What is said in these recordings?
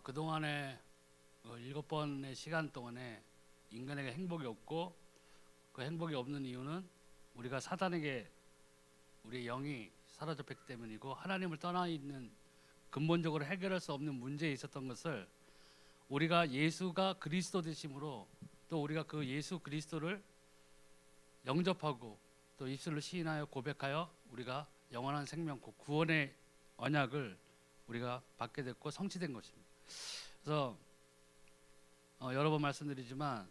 그동안에 7번의 시간 동안에 인간에게 행복이 없고, 그 행복이 없는 이유는 우리가 사단에게 우리의 영이 사로잡혔기 때문이고, 하나님을 떠나 있는 근본적으로 해결할 수 없는 문제에 있었던 것을 우리가 예수가 그리스도 되심으로, 또 우리가 그 예수 그리스도를 영접하고 또 입술로 시인하여 고백하여 우리가 영원한 생명, 구원의 언약을 우리가 받게 됐고 성취된 것입니다. 그래서 여러 번 말씀드리지만,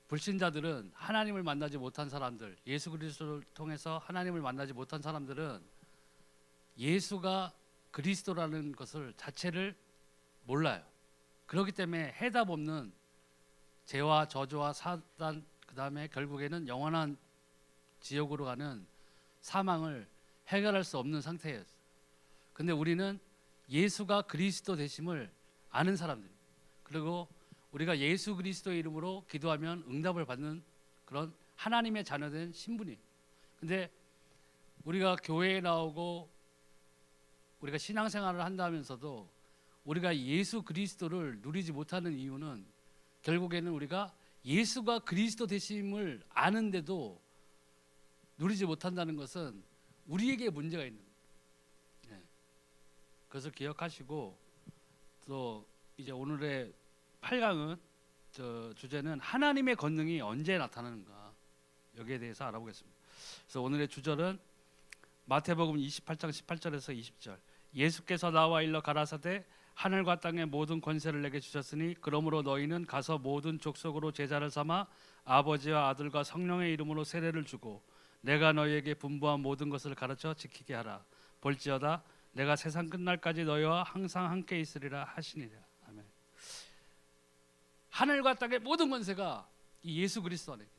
불신자들은 하나님을 만나지 못한 사람들, 예수 그리스도를 통해서 하나님을 만나지 못한 사람들은 예수가 그리스도라는 것을 자체를 몰라요. 그렇기 때문에 해답 없는 죄와 저주와 사단, 그 다음에 결국에는 영원한 지옥으로 가는 사망을 해결할 수 없는 상태였어요. 근데 우리는 예수가 그리스도 되심을 아는 사람들입니다. 그리고 우리가 예수 그리스도의 이름으로 기도하면 응답을 받는 그런 하나님의 자녀된 신분이에요. 근데 우리가 교회에 나오고 우리가 신앙생활을 한다면서도 우리가 예수 그리스도를 누리지 못하는 이유는, 결국에는 우리가 예수가 그리스도 되심을 아는데도 누리지 못한다는 것은 우리에게 문제가 있는 거예요. 그것을 기억하시고, 또 이제 오늘의 8강은 주제는 하나님의 권능이 언제 나타나는가, 여기에 대해서 알아보겠습니다. 그래서 오늘의 주절은 마태복음 28장 18절에서 20절. 예수께서 나와 일러 가라사대 하늘과 땅의 모든 권세를 내게 주셨으니 그러므로 너희는 가서 모든 족속으로 제자를 삼아 아버지와 아들과 성령의 이름으로 세례를 주고 내가 너희에게 분부한 모든 것을 가르쳐 지키게 하라. 볼지어다 내가 세상 끝날까지 너희와 항상 함께 있으리라 하시니라. 아멘. 하늘과 땅의 모든 권세가 이 예수 그리스도 안에 있어요.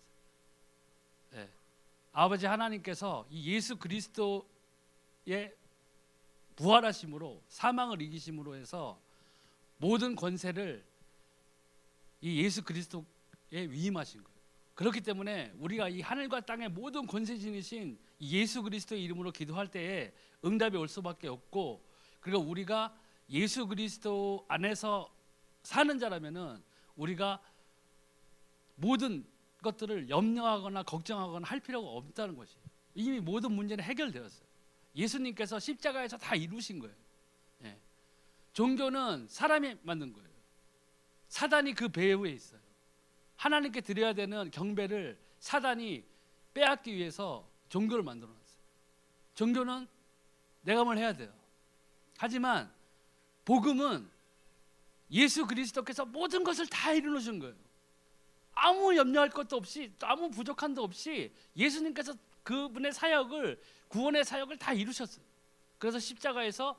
아버지 하나님께서 이 예수 그리스도의 부활하심으로, 사망을 이기심으로 해서 모든 권세를 이 예수 그리스도에 위임하신 거예요. 그렇기 때문에 우리가 이 하늘과 땅의 모든 권세 지니신 예수 그리스도의 이름으로 기도할 때에 응답이 올 수밖에 없고, 그리고 우리가 예수 그리스도 안에서 사는 자라면은 우리가 모든 것들을 염려하거나 걱정하거나 할 필요가 없다는 것이에요. 이미 모든 문제는 해결되었어요. 예수님께서 십자가에서 다 이루신 거예요. 종교는 사람이 만든 거예요. 사단이 그 배후에 있어요. 하나님께 드려야 되는 경배를 사단이 빼앗기 위해서 종교를 만들어놨어요. 종교는 내가 뭘 해야 돼요. 하지만 복음은 예수 그리스도께서 모든 것을 다 이루어준 거예요. 아무 염려할 것도 없이, 아무 부족한 도 없이 예수님께서 그분의 사역을, 구원의 사역을 다 이루셨어요. 그래서 십자가에서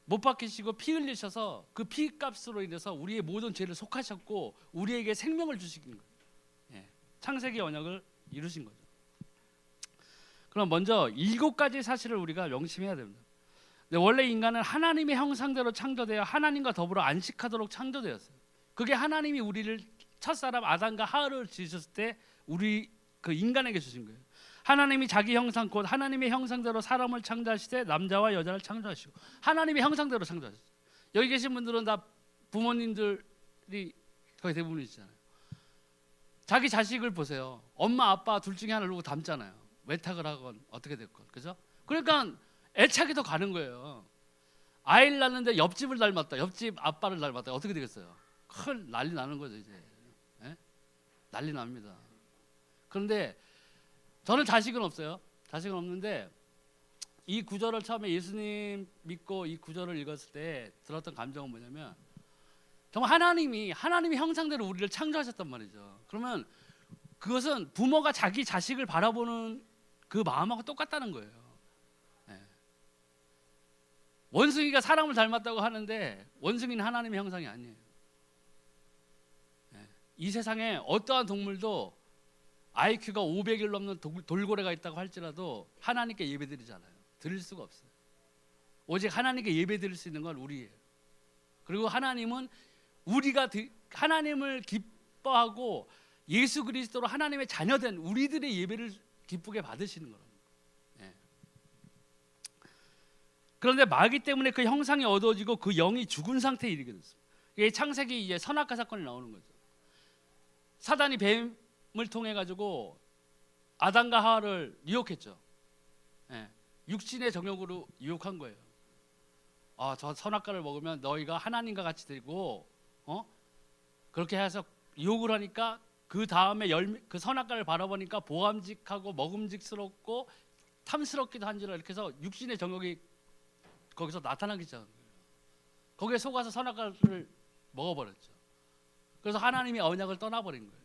못 박히시고 피 흘리셔서 그 피값으로 인해서 우리의 모든 죄를 속하셨고 우리에게 생명을 주신 거예요. 창세기 언약을 이루신 거죠. 그럼 먼저 7가지 사실을 우리가 명심해야 됩니다. 근데 원래 인간은 하나님의 형상대로 창조되어 하나님과 더불어 안식하도록 창조되었어요. 그게 하나님이 우리를, 첫사람 아담과 하와를 지으셨을 때 우리 그 인간에게 주신 거예요. 하나님이 자기 형상 곧 하나님의 형상대로 사람을 창조하시되 남자와 여자를 창조하시고, 하나님의 형상대로 창조하셨어요. 여기 계신 분들은 다 부모님들이 거의 대부분이시잖아요. 자기 자식을 보세요. 엄마 아빠 둘 중에 하나를 누구 닮잖아요. 외탁을 하건 어떻게 됐건, 그죠? 그러니까 애착이 더 가는 거예요. 아이를 낳는데 옆집을 닮았다, 옆집 아빠를 닮았다, 어떻게 되겠어요? 큰 난리 나는 거죠 이제. 난리 납니다. 그런데 저는 자식은 없어요. 자식은 없는데 이 구절을 처음에 예수님 믿고 이 구절을 읽었을 때 들었던 감정은 뭐냐면, 정말 하나님의 형상대로 우리를 창조하셨단 말이죠. 그러면 그것은 부모가 자기 자식을 바라보는 그 마음하고 똑같다는 거예요. 원숭이가 사람을 닮았다고 하는데 원숭이는 하나님의 형상이 아니에요. 이 세상에 어떠한 동물도 IQ가 500일 넘는 돌고래가 있다고 할지라도 하나님께 예배드리잖아요. 드릴 수가 없어요. 오직 하나님께 예배드릴 수 있는 건 우리예요. 그리고 하나님은 우리가 하나님을 기뻐하고 예수 그리스도로 하나님의 자녀된 우리들의 예배를 기쁘게 받으시는 거예요. 그런데 마귀 때문에 그 형상이 어두워지고 그 영이 죽은 상태에 이르게 됐습니다. 이게 창세기 이제 선악과 사건이 나오는 거죠. 사단이 뱀을 통해 가지고 아담과 하와를 유혹했죠. 예, 육신의 정욕으로 유혹한 거예요. 저 선악과를 먹으면 너희가 하나님과 같이 되고, 그렇게 해서 유혹을 하니까 그 다음에 그 선악과를 바라보니까 보암직하고 먹음직스럽고 탐스럽기도 한지라 이렇게 해서 육신의 정욕이 거기서 나타나기 시작한 거예요. 거기에 속아서 선악과를 먹어버렸죠. 그래서 하나님이 언약을 떠나버린 거예요.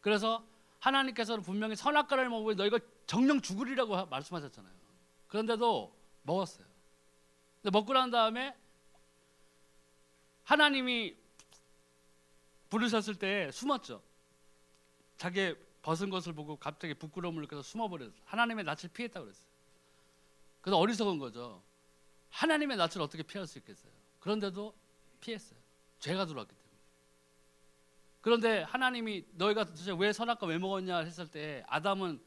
그래서 하나님께서는 분명히 선악과를 먹으면 너희가 정령 죽으리라고 말씀하셨잖아요. 그런데도 먹었어요. 근데 먹고 난 다음에 하나님이 부르셨을 때 숨었죠. 자기 벗은 것을 보고 갑자기 부끄러움을 느껴서 숨어버렸어요. 하나님의 낯을 피했다고 그랬어요. 그래서 어리석은 거죠. 하나님의 낯을 어떻게 피할 수 있겠어요? 그런데도 피했어요. 죄가 들어왔기 때문에. 그런데 하나님이 너희가 도대체 왜 선악과 왜 먹었냐 했을 때 아담은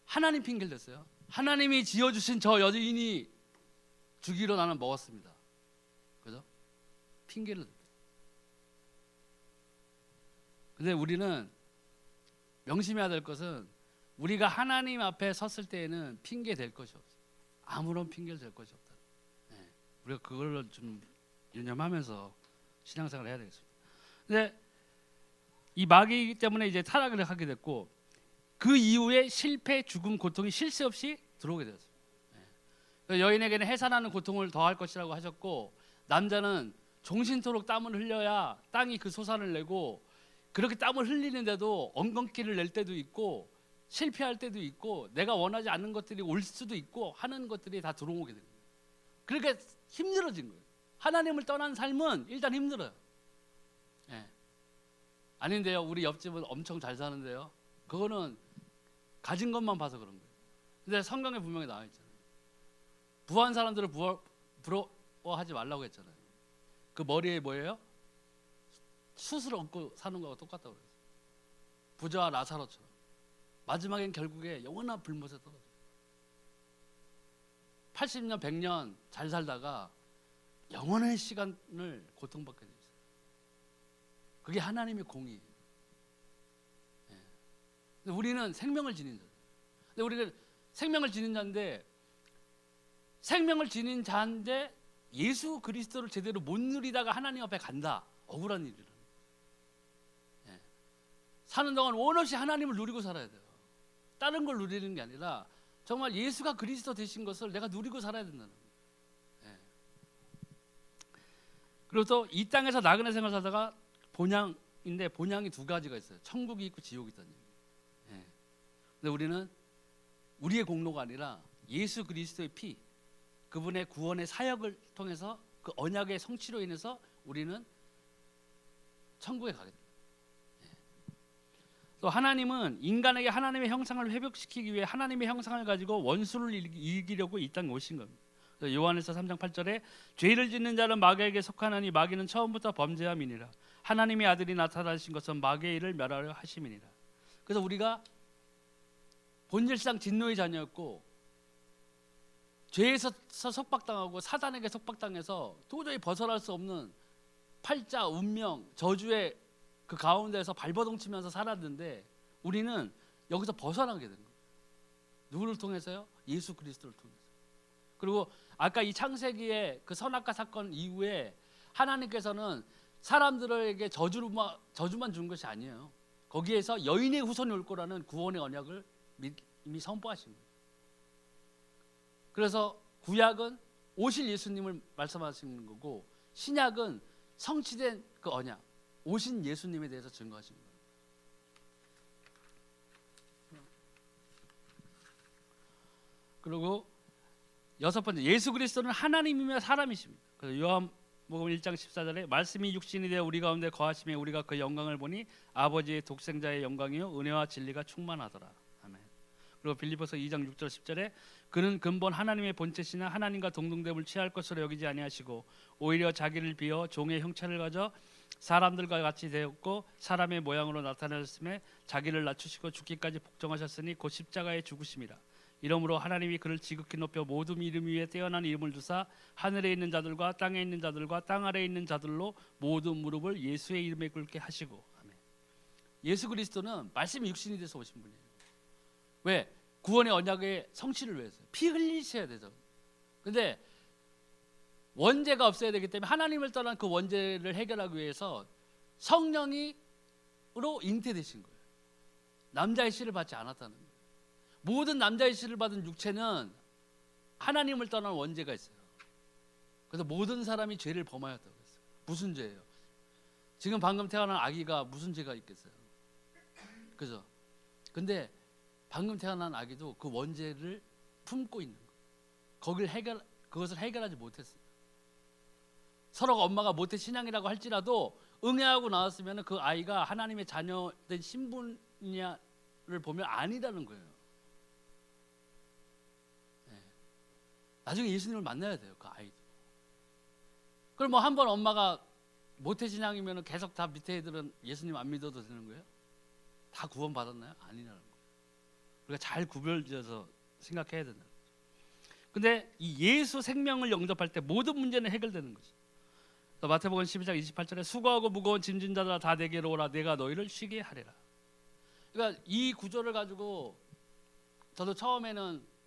하나님 핑계를 댔어요. 하나님이 지어주신 저 여인이 주기로 나는 먹었습니다. 그죠? 핑계를 댔어요. 근데 우리는 명심해야 될 것은 우리가 하나님 앞에 섰을 때에는 핑계 댈 것이 없어요. 아무런 핑계를 댈 것이 없다. 네. 우리가 그걸 좀 유념하면서 신앙생활을 해야 되겠습니다. 근데 이 마귀 때문에 이제 타락을 하게 됐고 그 이후에 실패, 죽음, 고통이 쉴 새 없이 들어오게 되었습니다. 네. 여인에게는 해산하는 고통을 더할 것이라고 하셨고 남자는 종신토록 땀을 흘려야 땅이 그 소산을 내고 그렇게 땀을 흘리는데도 엉겅퀴를 낼 때도 있고 실패할 때도 있고 내가 원하지 않는 것들이 올 수도 있고 하는 것들이 다 들어오게 됩니다. 그러니까 힘들어진 거예요. 하나님을 떠난 삶은 일단 힘들어요. 네. 아닌데요. 우리 옆집은 엄청 잘 사는데요. 그거는 가진 것만 봐서 그런 거예요. 근데 성경에 분명히 나와 있잖아요. 부한 사람들을 부러워하지 말라고 했잖아요. 그 머리에 뭐예요? 숯을 얹고 사는 거하고 똑같다고 그랬어요. 부자와 라사로처럼 마지막엔 결국에 영원한 불못에 떨어져요. 80년 100년 잘 살다가 영원의 시간을 고통받게 되어 있어요. 그게 하나님의 공의예요. 네. 근데 우리는 생명을 지닌 자예요. 근데 우리는 생명을 지닌 자인데 예수 그리스도를 제대로 못 누리다가 하나님 앞에 간다. 억울한 일이라. 네. 사는 동안 원 없이 하나님을 누리고 살아야 돼요. 다른 걸 누리는 게 아니라 정말 예수가 그리스도 되신 것을 내가 누리고 살아야 된다는 거예요. 네. 그리고 또 이 땅에서 나그네 생활 살다가 본향인데 본향이 두 가지가 있어요. 천국이 있고 지옥이 있다는 얘기예요. 네. 근데 우리는 우리의 공로가 아니라 예수 그리스도의 피, 그분의 구원의 사역을 통해서 그 언약의 성취로 인해서 우리는 천국에 가게 됩니다. 또 하나님은 인간에게 하나님의 형상을 회복시키기 위해 하나님의 형상을 가지고 원수를 이기려고 이 땅에 오신 겁니다. 요한일서 3장 8절에 죄를 짓는 자는 마귀에게 속하나니 마귀는 처음부터 범죄함이니라. 하나님의 아들이 나타나신 것은 마귀의 일을 멸하려 하심이니라. 그래서 우리가 본질상 진노의 자녀였고 죄에서 속박당하고 사단에게 속박당해서 도저히 벗어날 수 없는 팔자, 운명, 저주의 그 가운데서 발버둥치면서 살았는데 우리는 여기서 벗어나게 된 거예요. 누구를 통해서요? 예수 그리스도를 통해서. 그리고 아까 이 창세기의 그 선악과 사건 이후에 하나님께서는 사람들에게 저주만 준 것이 아니에요. 거기에서 여인의 후손이 올 거라는 구원의 언약을 이미 선포하신 거예요. 그래서 구약은 오실 예수님을 말씀하시는 거고 신약은 성취된 그 언약, 오신 예수님에 대해서 증거하신 거예요. 그리고 여섯 번째, 예수 그리스도는 하나님이며 사람이십니다. 그래서 요한복음 1장 14절에 말씀이 육신이 되어 우리 가운데 거하심에 우리가 그 영광을 보니 아버지의 독생자의 영광이요 은혜와 진리가 충만하더라. 아멘. 그리고 빌립보서 2장 6절 10절에 그는 근본 하나님의 본체시나 하나님과 동등됨을 취할 것으로 여기지 아니하시고 오히려 자기를 비어 종의 형체를 가져 사람들과 같이 되었고 사람의 모양으로 나타나셨음에 자기를 낮추시고 죽기까지 복종하셨으니 곧 십자가에 죽으심이라. 이러므로 하나님이 그를 지극히 높여 모든 이름 위에 뛰어난 이름을 주사 하늘에 있는 자들과 땅에 있는 자들과 땅 아래에 있는 자들로 모든 무릎을 예수의 이름에 꿇게 하시고. 아멘. 예수 그리스도는 말씀이 육신이 돼서 오신 분이에요. 왜? 구원의 언약의 성취를 위해서 피 흘리셔야 되죠. 근데 원죄가 없어야 되기 때문에 하나님을 떠난 그 원죄를 해결하기 위해서 성령으로 잉태되신 거예요. 남자의 씨를 받지 않았다는 거예요. 모든 남자의 씨를 받은 육체는 하나님을 떠난 원죄가 있어요. 그래서 모든 사람이 죄를 범하였다고 했어요. 무슨 죄예요? 지금 방금 태어난 아기가 무슨 죄가 있겠어요? 그죠? 근데 방금 태어난 아기도 그 원죄를 품고 있는 거예요. 그것을 해결하지 못했어요. 서로가 엄마가 모태 신앙이라고 할지라도 응애하고 나왔으면 그 아이가 하나님의 자녀된 신분이냐를 보면 아니라는 거예요. 나중에 예수님을 만나야 돼요, 그 아이도. 그럼 뭐 한 번 엄마가 모태신앙이면 계속 다 밑에 애들은 예수님 안 믿어도 되는 거예요? 다 구원 받았나요? 아니라는 거예요. 우리가 잘 구별지어서 생각해야 된다. 근데 이 예수 생명을 영접할 때 모든 문제는 해결되는 거죠. 마태복음 12장 28절에 수고하고 무거운 짐진 자들아 다 내게로 오라 내가 너희를 쉬게 하리라. 그러니까 이 구절을 가지고 저도 처음에는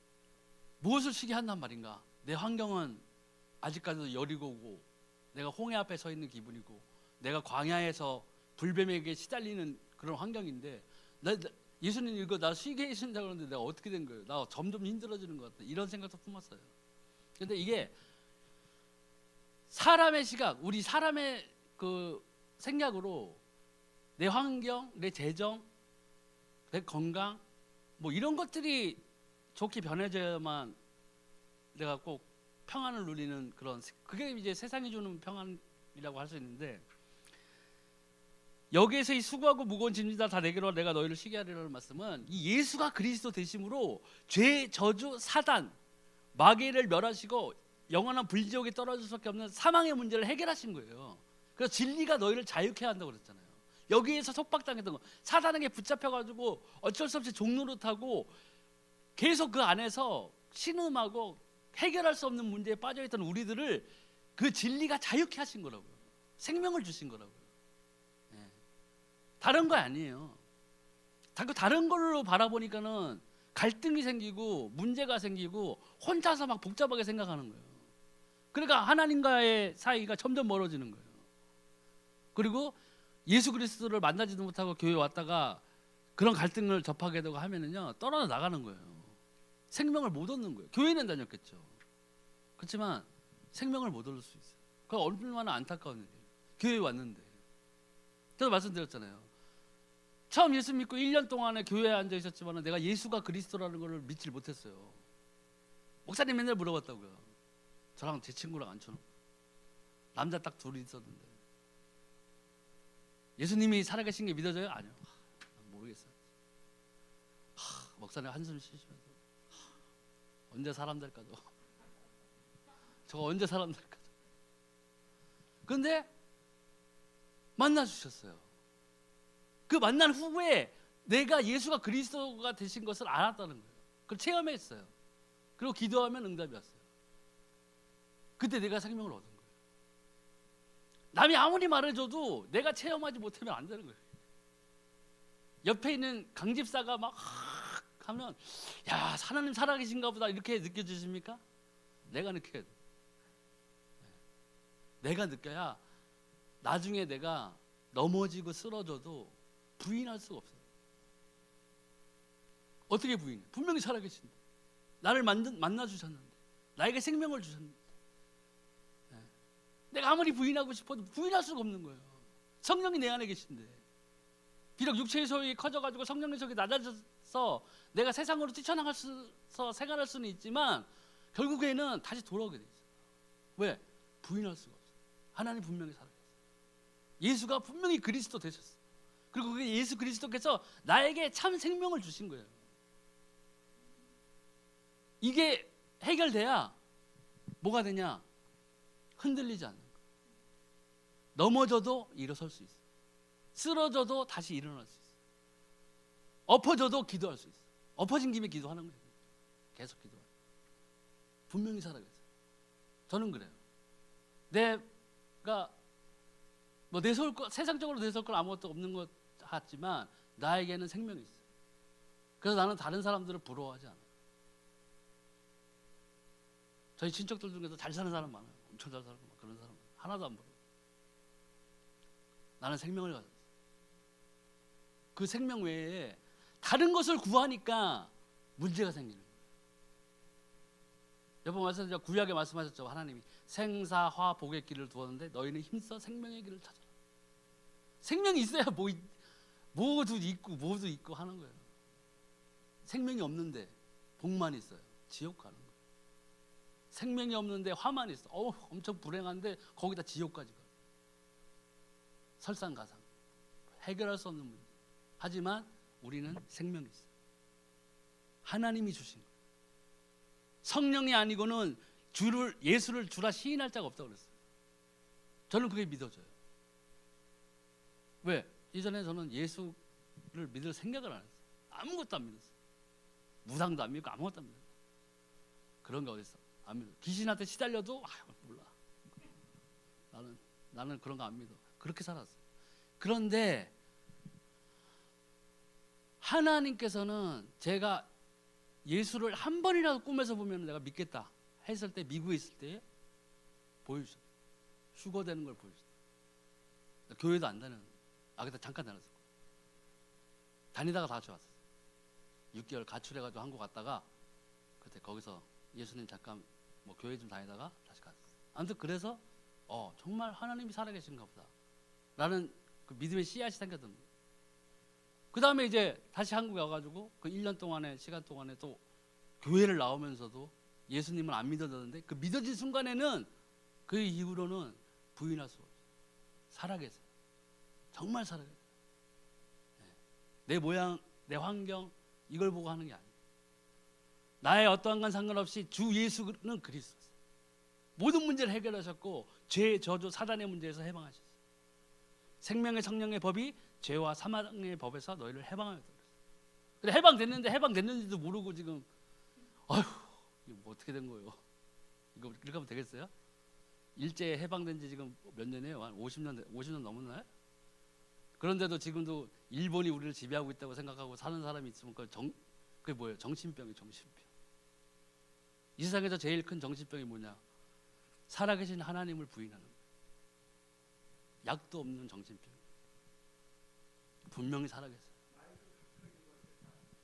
무엇을 쉬게 한단 말인가? 내 환경은 아직까지도 여리고고 내가 홍해 앞에 서 있는 기분이고 내가 광야에서 불뱀에게 시달리는 그런 환경인데 예수님 이거 나 쉬게 해주신다고 그러는데 내가 어떻게 된 거예요? 나 점점 힘들어지는 것 같다. 이런 생각도 품었어요. 근데 이게 사람의 시각, 우리 사람의 그 생각으로 내 환경, 내 재정, 내 건강 뭐 이런 것들이 좋게 변해져야만 내가 꼭 평안을 누리는 그런, 그게 이제 세상이 주는 평안이라고 할 수 있는데, 여기에서 이 수고하고 무거운 짐지다 다 내게로 내가 너희를 쉬게 하리라는 말씀은 이 예수가 그리스도 되심으로 죄, 저주, 사단, 마귀를 멸하시고 영원한 불지옥에 떨어질 수밖에 없는 사망의 문제를 해결하신 거예요. 그래서 진리가 너희를 자유케 한다고 그랬잖아요. 여기에서 속박당했던 거, 사단에게 붙잡혀가지고 어쩔 수 없이 종노릇하고 계속 그 안에서 신음하고 해결할 수 없는 문제에 빠져있던 우리들을 그 진리가 자유케 하신 거라고요. 생명을 주신 거라고요. 다른 거 아니에요. 다른 걸로 바라보니까는 갈등이 생기고 문제가 생기고 혼자서 막 복잡하게 생각하는 거예요. 그러니까 하나님과의 사이가 점점 멀어지는 거예요. 그리고 예수 그리스도를 만나지도 못하고 교회 왔다가 그런 갈등을 접하게 되고 하면은요, 떨어져 나가는 거예요. 생명을 못 얻는 거예요. 교회는 다녔겠죠. 그렇지만 생명을 못 얻을 수 있어요. 그건 얼마나 안타까운 일이에요. 교회에 왔는데. 제가 말씀드렸잖아요. 처음 예수 믿고 1년 동안에 교회에 앉아 있었지만 내가 예수가 그리스도라는 걸 믿질 못했어요. 목사님 맨날 물어봤다고요. 저랑 제 친구랑 앉혀놓고 남자 딱 둘이 있었는데 예수님이 살아계신 게 믿어져요? 아니요. 모르겠어요. 목사님 한숨 쉬시면서 언제 사람 될까죠? 저거 언제 사람 될까죠? 근데 만나주셨어요. 그 만난 후에 내가 예수가 그리스도가 되신 것을 알았다는 거예요. 그걸 체험했어요. 그리고 기도하면 응답이 왔어요. 그때 내가 생명을 얻은 거예요. 남이 아무리 말해줘도 내가 체험하지 못하면 안 되는 거예요. 옆에 있는 강집사가 막 하면 야, 하나님 살아계신가 보다 이렇게 느껴지십니까? 내가 느껴야 돼. 내가 느껴야 나중에 내가 넘어지고 쓰러져도 부인할 수가 없어요. 어떻게 부인해? 분명히 살아계신데, 나를 만나주셨는데, 나에게 생명을 주셨는데, 내가 아무리 부인하고 싶어도 부인할 수가 없는 거예요. 성령이 내 안에 계신데, 비록 육체의 소욕이 커져가지고 성령의 소욕이 낮아져서 내가 세상으로 뛰쳐나가서 생활할 수는 있지만 결국에는 다시 돌아오게 돼 있어요. 왜? 부인할 수가 없어요. 하나님 분명히 살아계세요. 예수가 분명히 그리스도 되셨어요. 그리고 그 예수 그리스도께서 나에게 참 생명을 주신 거예요. 이게 해결돼야 뭐가 되냐? 흔들리지 않는 거예요. 넘어져도 일어설 수 있어요. 쓰러져도 다시 일어날 수 있어요. 엎어져도 기도할 수 있어요. 엎어진 김에 기도하는 거예요. 계속 기도해요. 분명히 살아계세요. 저는 그래요. 내가 뭐 내세울 것, 세상적으로 내세울 건 아무것도 없는 것 같지만 나에게는 생명이 있어요. 그래서 나는 다른 사람들을 부러워하지 않아요. 저희 친척들 중에서 잘 사는 사람 많아요. 엄청 잘 살고 그런 사람 하나도 안 부러워요. 나는 생명을 가졌어요. 그 생명 외에 다른 것을 구하니까 문제가 생기는 거예요. 여러분 말씀하셨죠. 구약에 말씀하셨죠. 하나님이 생사화 복의 길을 두었는데 너희는 힘써 생명의 길을 찾아라. 생명이 있어야 모두 있고 하는 거예요. 생명이 없는데 복만 있어요. 지옥 가는 거예요. 생명이 없는데 화만 있어. 엄청 불행한데 거기다 지옥까지 가요. 설상가상 해결할 수 없는 문제. 하지만 우리는 생명이 있어요. 하나님이 주신 거예요. 성령이 아니고는 예수를 주라 시인할 자가 없다고 그랬어요. 저는 그게 믿어져요. 왜? 이전에 저는 예수를 믿을 생각을 안 했어요. 아무것도 안 믿었어요. 무당도 안 믿고 아무것도 안 믿어요. 그런 게 어딨어? 안 믿어. 귀신한테 시달려도 몰라. 나는 그런 거 안 믿어. 그렇게 살았어요. 그런데 하나님께서는 제가 예수를 한 번이라도 꿈에서 보면 내가 믿겠다 했을 때, 미국에 있을 때 보여주셨어요. 휴거되는 걸 보여주셨어요. 교회도 안 다녔는데, 그때 잠깐 다녔어요. 다니다가 다시 왔어요. 6개월 가출해가지고 한국 갔다가 그때 거기서 예수님 잠깐 뭐 교회 좀 다니다가 다시 갔어요. 아무튼 그래서 정말 하나님이 살아계신가 보다 라는 그 믿음의 씨앗이 생겼던 거예요. 그 다음에 이제 다시 한국에 와가지고 그 1년 동안의 시간 동안에 또 교회를 나오면서도 예수님을 안 믿어졌는데, 그 믿어진 순간에는 그 이후로는 부인할 수 없어요. 살아계세요. 정말 살아계세요. 내 모양, 내 환경 이걸 보고 하는 게 아니에요. 나의 어떠한 건 상관없이 주 예수는 그리스도세요. 모든 문제를 해결하셨고 죄, 저주, 사단의 문제에서 해방하셨어요. 생명의 성령의 법이 죄와 사망의 법에서 너희를 해방하였다 그랬어요. 근데 해방됐는지도 모르고 지금 이거 뭐 어떻게 된 거예요? 이거 이렇게 하면 되겠어요? 일제 해방된 지 지금 몇 년이에요? 한 50년 넘었나요? 그런데도 지금도 일본이 우리를 지배하고 있다고 생각하고 사는 사람이 있으면 그게 뭐예요? 정신병이에요. 정신병. 이 세상에서 제일 큰 정신병이 뭐냐? 살아계신 하나님을 부인하는 거예요. 약도 없는 정신병. 분명히 살아계세요.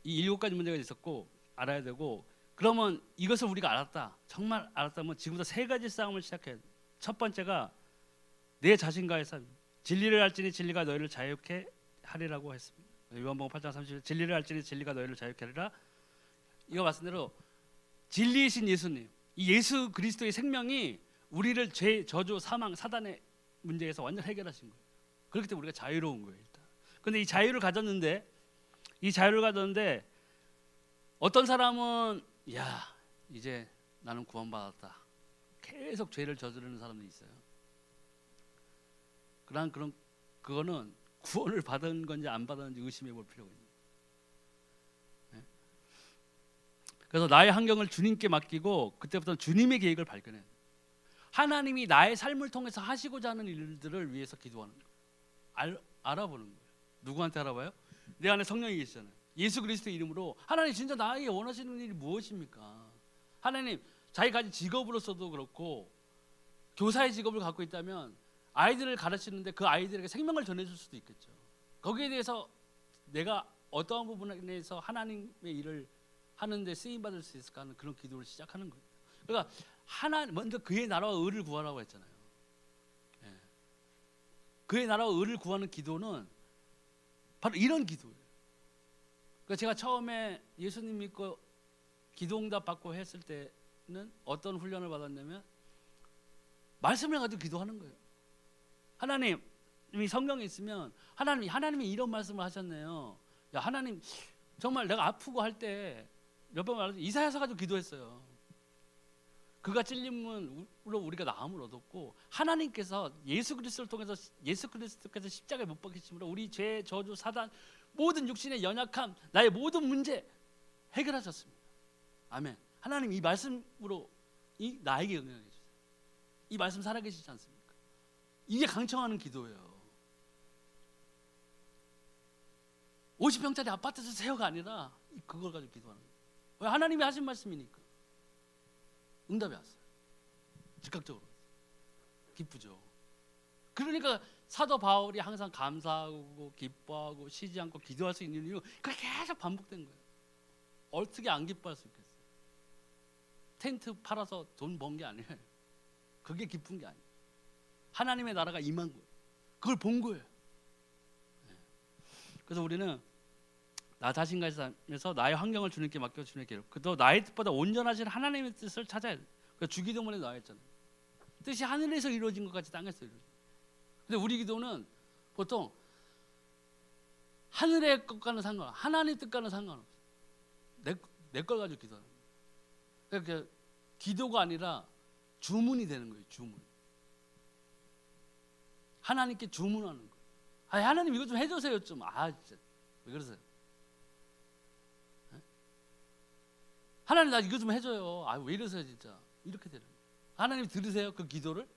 이 7가지 문제가 있었고 알아야 되고, 그러면 이것을 우리가 알았다, 정말 알았다면 지금부터 3가지 싸움을 시작해야 돼요. 첫 번째가 내 자신과의 싸움. 진리를 알지니 진리가 너희를 자유케 하리라고 했습니다. 요한복음 8장 30절 진리를 알지니 진리가 너희를 자유케 하리라. 이거 말씀대로 진리이신 예수님, 이 예수 그리스도의 생명이 우리를 죄, 저주, 사망, 사단의 문제에서 완전 해결하신 거예요. 그렇기 때문에 우리가 자유로운 거예요. 일단. 근데 이 자유를 가졌는데 어떤 사람은 이제 나는 구원받았다, 계속 죄를 저지르는 사람들이 있어요. 그거는 구원을 받은 건지 안 받았는지 의심해 볼 필요가 있는 거예요. 그래서 나의 환경을 주님께 맡기고 그때부터 주님의 계획을 발견해야 돼요. 하나님이 나의 삶을 통해서 하시고자 하는 일들을 위해서 기도하는 거예요. 알아보는 거예요. 누구한테 알아봐요? 내 안에 성령이 계시잖아요. 예수 그리스도의 이름으로 하나님 진짜 나에게 원하시는 일이 무엇입니까? 하나님, 자기 가진 직업으로서도 그렇고 교사의 직업을 갖고 있다면 아이들을 가르치는데 그 아이들에게 생명을 전해줄 수도 있겠죠. 거기에 대해서 내가 어떠한 부분에 대해서 하나님의 일을 하는데 쓰임받을 수 있을까 하는 그런 기도를 시작하는 거예요. 그러니까 먼저 그의 나라와 의를 구하라고 했잖아요. 그의 나라와 의를 구하는 기도는 바로 이런 기도예요. 그러니까 제가 처음에 예수님 믿고 기도응답 받고 했을 때는 어떤 훈련을 받았냐면 말씀을 가지고 기도하는 거예요. 하나님이 성경에 있으면 하나님이 이런 말씀을 하셨네요. 하나님, 정말 내가 아프고 할 때 몇 번 말해서 이사야서 가지고 기도했어요. 그가 찔림으로 우리가 나음을 얻었고, 하나님께서 예수 그리스도를 통해서 예수 그리스도께서 십자가에 못 박히심으로 우리 죄, 저주, 사단, 모든 육신의 연약함, 나의 모든 문제 해결하셨습니다. 아멘. 하나님 이 말씀으로 나에게 응답해 주세요. 이 말씀 살아계시지 않습니까? 이게 강청하는 기도예요. 50평짜리 아파트 주세요가 아니라 그걸 가지고 기도하는 거예요. 왜? 하나님이 하신 말씀이니까. 응답이 왔어요. 즉각적으로. 기쁘죠. 그러니까 사도 바울이 항상 감사하고 기뻐하고 쉬지 않고 기도할 수 있는 이유, 그게 계속 반복된 거예요. 어떻게 안 기뻐할 수 있겠어요? 텐트 팔아서 돈 번 게 아니에요. 그게 기쁜 게 아니에요. 하나님의 나라가 임한 거예요. 그걸 본 거예요. 그래서 우리는 나 자신과의 삶에서 나의 환경을 주님께 맡겨 주님께, 또 나의 뜻보다 온전하신 하나님의 뜻을 찾아야 돼요. 그러니까 주기도문에 나와 있잖아요. 뜻이 하늘에서 이루어진 것 같이 땅에서 이루어진. 근데 우리 기도는 보통 하늘의 것과는 상관, 하나님의 뜻과는 상관없어요. 내 걸 가지고 기도하는 거예요. 그러니까 기도가 아니라 주문이 되는 거예요. 주문. 하나님께 주문하는 거예요. 아, 하나님 이거 좀 해주세요 좀. 아, 진짜 왜 그러세요? 네? 하나님 나 이거 좀 해줘요. 아, 왜 이러세요 진짜. 이렇게 되는 거예요. 하나님 들으세요 그 기도를?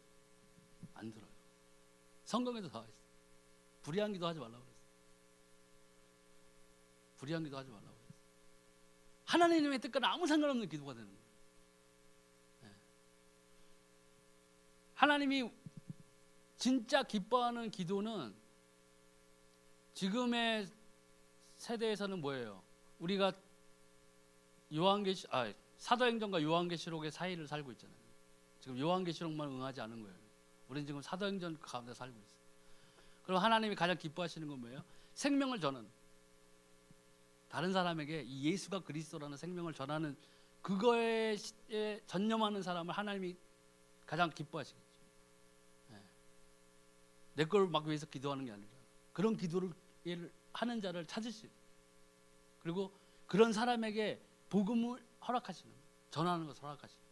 안 들어요. 성경에도 나와 있어요. 불의한 기도 하지 말라고 그랬어요. 불의한 기도 하지 말라고 그랬어요. 하나님의 뜻과는 아무 상관없는 기도가 되는 거예요. 네. 하나님이 진짜 기뻐하는 기도는 지금의 세대에서는 뭐예요? 우리가 사도행전과 요한계시록의 사이를 살고 있잖아요. 지금 요한계시록만 응하지 않은 거예요. 우리는 지금 사도행전 가운데 살고 있어요. 그럼 하나님이 가장 기뻐하시는 건 뭐예요? 생명을 전하는, 다른 사람에게 이 예수가 그리스도라는 생명을 전하는 그거에 전념하는 사람을 하나님이 가장 기뻐하시겠죠. 네. 내 걸 막 위해서 기도하는 게 아니라 그런 기도를 하는 자를 찾으시고, 그리고 그런 사람에게 복음을 허락하시는, 전하는 것을 허락하시는.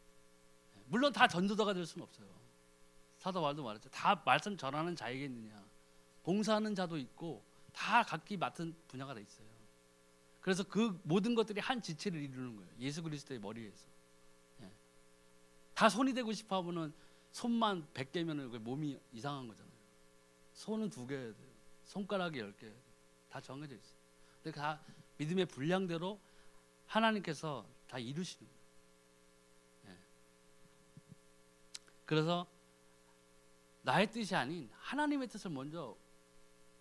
네. 물론 다 전도자가 될 수는 없어요. 사도 바울도 말했죠. 다 말씀 전하는 자이겠느냐. 봉사하는 자도 있고 다 각기 맡은 분야가 다 있어요. 그래서 그 모든 것들이 한 지체를 이루는 거예요. 예수 그리스도의 머리에서. 예. 다 손이 되고 싶어 하면은 손만 100개면 몸이 이상한 거잖아요. 손은 2개여야 돼요. 손가락이 10개여야 돼요. 다 정해져 있어요. 근데 다 믿음의 분량대로 하나님께서 다 이루시는 거예요. 예. 그래서 나의 뜻이 아닌 하나님의 뜻을 먼저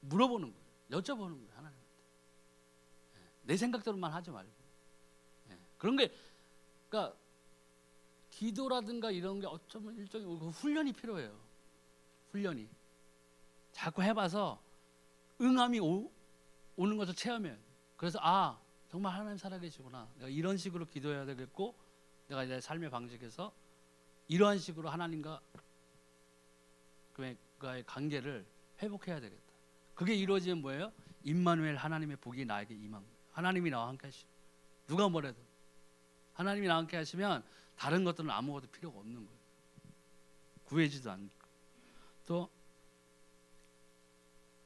물어보는 거예요. 여쭤보는 거예요. 하나님한테. 내 생각대로만 하지 말고. 그런 게, 그러니까 기도라든가 이런 게 어쩌면 일종의 훈련이 필요해요. 훈련이. 자꾸 해봐서 응함이 오는 것을 체험해요. 그래서 정말 하나님 살아계시구나. 내가 이런 식으로 기도해야 되겠고, 내가 내 삶의 방식에서 이러한 식으로 하나님과 그의 관계를 회복해야 되겠다. 그게 이루어지면 뭐예요? 임마누엘, 하나님의 복이 나에게 임한 거예요. 하나님이 나와 함께 하시죠. 누가 뭐래도 하나님이 나와 함께 하시면 다른 것들은 아무것도 필요가 없는 거예요. 구해지도 않고. 또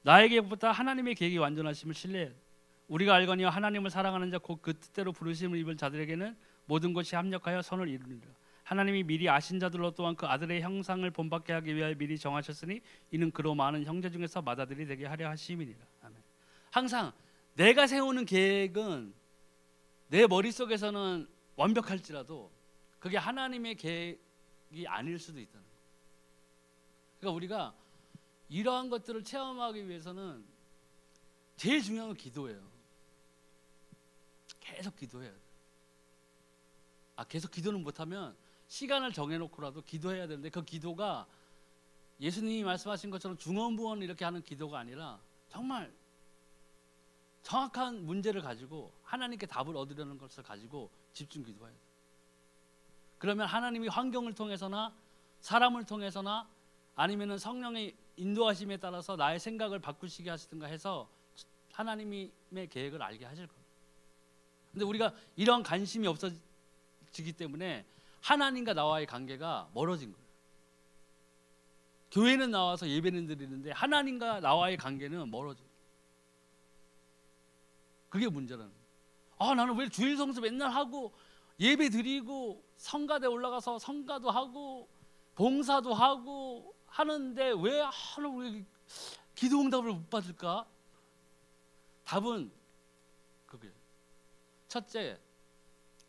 나에게보다 하나님의 계획이 완전하심을 신뢰해요. 우리가 알거니와 하나님을 사랑하는 자 곧 그 뜻대로 부르심을 입은 자들에게는 모든 것이 합력하여 선을 이루느니라. 하나님이 미리 아신 자들로 또한 그 아들의 형상을 본받게 하기 위하여 미리 정하셨으니 이는 그로 많은 형제 중에서 맏아들이 되게 하려 하심이니라. 아멘. 항상 내가 세우는 계획은 내 머릿속에서는 완벽할지라도 그게 하나님의 계획이 아닐 수도 있다는 거예요. 그러니까 우리가 이러한 것들을 체험하기 위해서는 제일 중요한 건 기도예요. 계속 기도해야 돼요. 계속 기도는 못하면 시간을 정해놓고라도 기도해야 되는데, 그 기도가 예수님이 말씀하신 것처럼 중언부언 이렇게 하는 기도가 아니라 정말 정확한 문제를 가지고 하나님께 답을 얻으려는 것을 가지고 집중 기도해야 돼요. 그러면 하나님이 환경을 통해서나 사람을 통해서나 아니면은 성령의 인도하심에 따라서 나의 생각을 바꾸시게 하시든가 해서 하나님의 계획을 알게 하실 거예요. 근데 우리가 이런 관심이 없어지기 때문에 하나님과 나와의 관계가 멀어진 거예요. 교회는 나와서 예배는 드리는데 하나님과 나와의 관계는 멀어져요. 그게 문제라는 거예요. 나는 왜 주일 성수 맨날 하고 예배 드리고 성가대 올라가서 성가도 하고 봉사도 하고 하는데 왜 우리 기도 응답을 못 받을까? 답은 그게 첫째,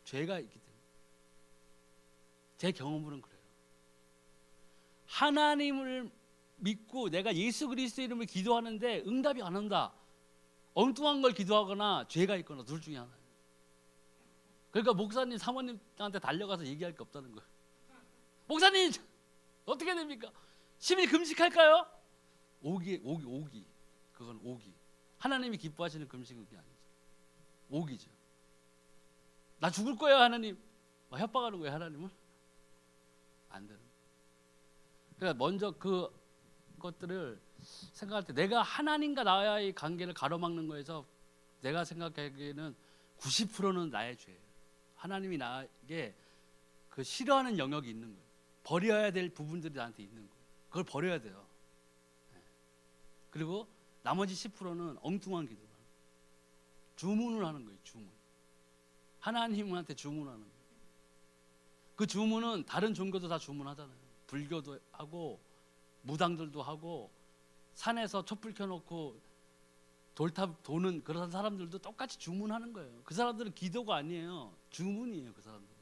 죄가 있기 때문에. 제 경험으로는 그래요. 하나님을 믿고 내가 예수 그리스도 이름을 기도하는데 응답이 안 온다. 엉뚱한 걸 기도하거나 죄가 있거나 둘 중에 하나예요. 그러니까 목사님, 사모님한테 달려가서 얘기할 게 없다는 거예요. 목사님 어떻게 됩니까? 10일 금식할까요? 오기. 그건 오기. 하나님이 기뻐하시는 금식은 그게 아니죠. 오기죠. 나 죽을 거예요 하나님. 협박하는 거예요 하나님은? 안 되는 거예요. 그러니까 먼저 그것들을 생각할 때 내가 하나님과 나의 관계를 가로막는 거에서 내가 생각하기에는 90%는 나의 죄예요. 하나님이 나에게 그 싫어하는 영역이 있는 거예요. 버려야 될 부분들이 나한테 있는 거예요. 그걸 버려야 돼요. 그리고 나머지 10%는 엉뚱한 기도를 하는 거예요. 주문을 하는 거예요. 주문. 하나님한테 주문하는 거예요. 그 주문은 다른 종교도 다 주문하잖아요. 불교도 하고 무당들도 하고 산에서 촛불 켜놓고 돌탑 도는 그런 사람들도 똑같이 주문하는 거예요. 그 사람들은 기도가 아니에요. 주문이에요. 그 사람들은.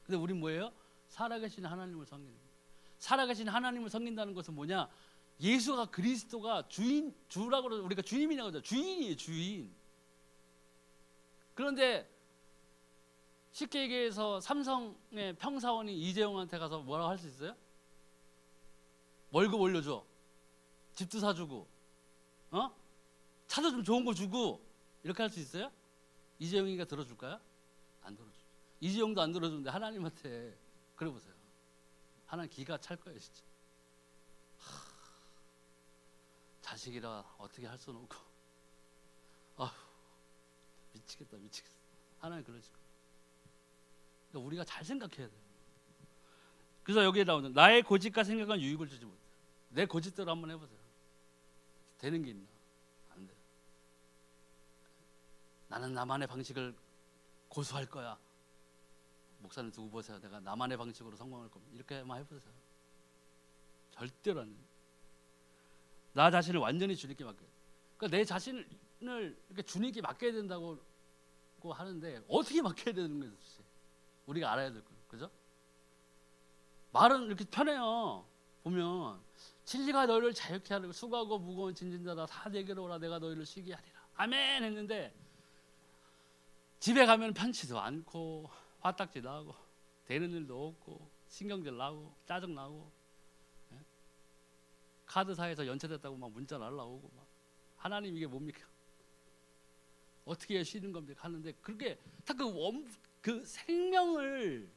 근데 우린 뭐예요? 살아계신 하나님을 섬기는 거예요. 살아계신 하나님을 섬긴다는 것은 뭐냐? 예수가 그리스도가 주라고 우리가 주님이라고 하죠. 주인이에요. 주인. 그런데 쉽게 얘기해서 삼성의 평사원이 이재용한테 가서 뭐라고 할 수 있어요? 월급 올려줘. 집도 사주고, 차도 좀 좋은 거 주고 이렇게 할 수 있어요? 이재용이가 들어줄까요? 안 들어주죠. 이재용도 안 들어주는데 하나님한테 그래 보세요. 하나님 기가 찰 거예요 진짜. 자식이라 어떻게 할 수는 없고, 미치겠다. 하나님 그러실 거예요. 그러니까 우리가 잘 생각해야 돼요. 그래서 여기에 나오는 나의 고집과 생각은 유익을 주지 못해요. 내 고집대로 한번 해보세요. 되는 게 있나? 안 돼요. 나는 나만의 방식을 고수할 거야. 목사님 두고 보세요. 내가 나만의 방식으로 성공할 겁니다. 이렇게만 해보세요. 절대로 안 돼요. 나 자신을 완전히 주님께 맡겨요. 그러니까 내 자신을 이렇게 주님께 맡겨야 된다고 하는데 어떻게 맡겨야 되는 거예요? 우리가 알아야 될 거예요. 그죠? 말은 이렇게 편해요. 보면 진리가 너희를 자유케 하려고 수고하고 무거운 짐진자다 다 내게로 오라 내가 너희를 쉬게 하리라. 아멘 했는데 집에 가면 편치도 않고 화딱지 나고 되는 일도 없고 신경질 나고 짜증 나고 카드사에서 연체됐다고 막 문자 날라오고 막 하나님 이게 뭡니까? 어떻게 쉬는 겁니까? 하는데 그렇게 다 그 생명을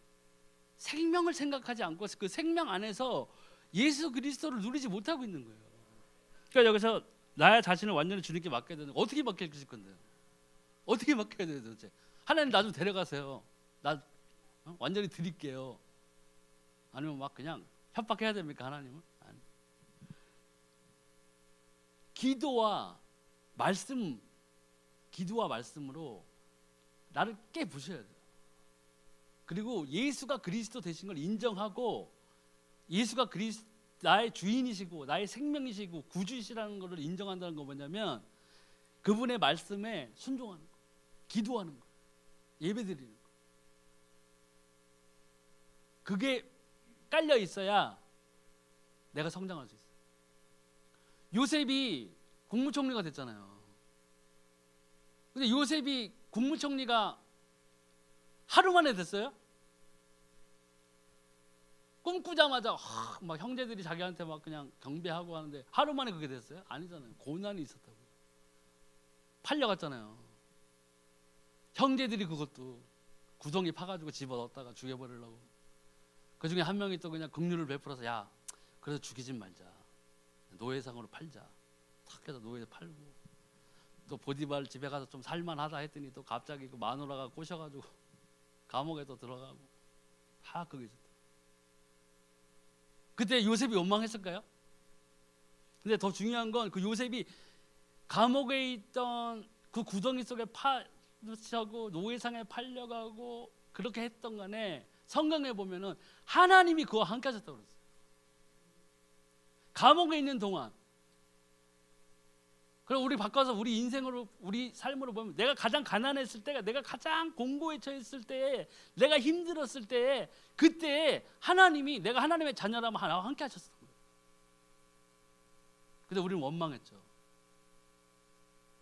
생각하지 않고 그 생명 안에서 예수 그리스도를 누리지 못하고 있는 거예요. 그러니까 여기서 나의 자신을 완전히 주님께 맡겨야 되는 어떻게 맡길 건데요? 어떻게 맡겨야 돼요 도대체? 하나님 나 좀 데려가세요. 나 완전히 드릴게요. 아니면 막 그냥 협박해야 됩니까 하나님은? 아니. 기도와 말씀으로 나를 깨부셔야 돼요. 그리고 예수가 그리스도 되신 걸 인정하고 예수가 나의 주인이시고 나의 생명이시고 구주이시라는 것을 인정한다는 건 뭐냐면 그분의 말씀에 순종하는 거, 기도하는 거, 예배드리는 거. 그게 깔려 있어야 내가 성장할 수 있어요. 요셉이 국무총리가 됐잖아요. 근데 요셉이 국무총리가 하루 만에 됐어요? 꿈꾸자마자 막 형제들이 자기한테 막 그냥 경배하고 하는데 하루 만에 그게 됐어요? 아니잖아요. 고난이 있었다고. 팔려갔잖아요. 형제들이 그것도 구덩이 파가지고 집어넣었다가 죽여버리려고. 그 중에 한 명이 또 그냥 긍휼을 베풀어서 야 그래서 죽이지 말자. 노예상으로 팔자. 탁 해서 노예 팔고 또 보디발 집에 가서 좀 살만하다 했더니 또 갑자기 그 마누라가 꼬셔가지고 감옥에 또 들어가고 다 그게 있었다. 그때 요셉이 원망했을까요? 근데 더 중요한 건 그 요셉이 감옥에 있던 그 구덩이 속에 파묻혀고 노예상에 팔려가고 그렇게 했던 간에 성경에 보면은 하나님이 그와 함께 하셨다고 그랬어요. 감옥에 있는 동안. 그럼 우리 바꿔서 우리 인생으로, 우리 삶으로 보면 내가 가장 가난했을 때가, 내가 가장 공고에 처했을 때에, 내가 힘들었을 때에, 그때 하나님이, 내가 하나님의 자녀라면 나와 함께 하셨어요. 근데 우리는 원망했죠.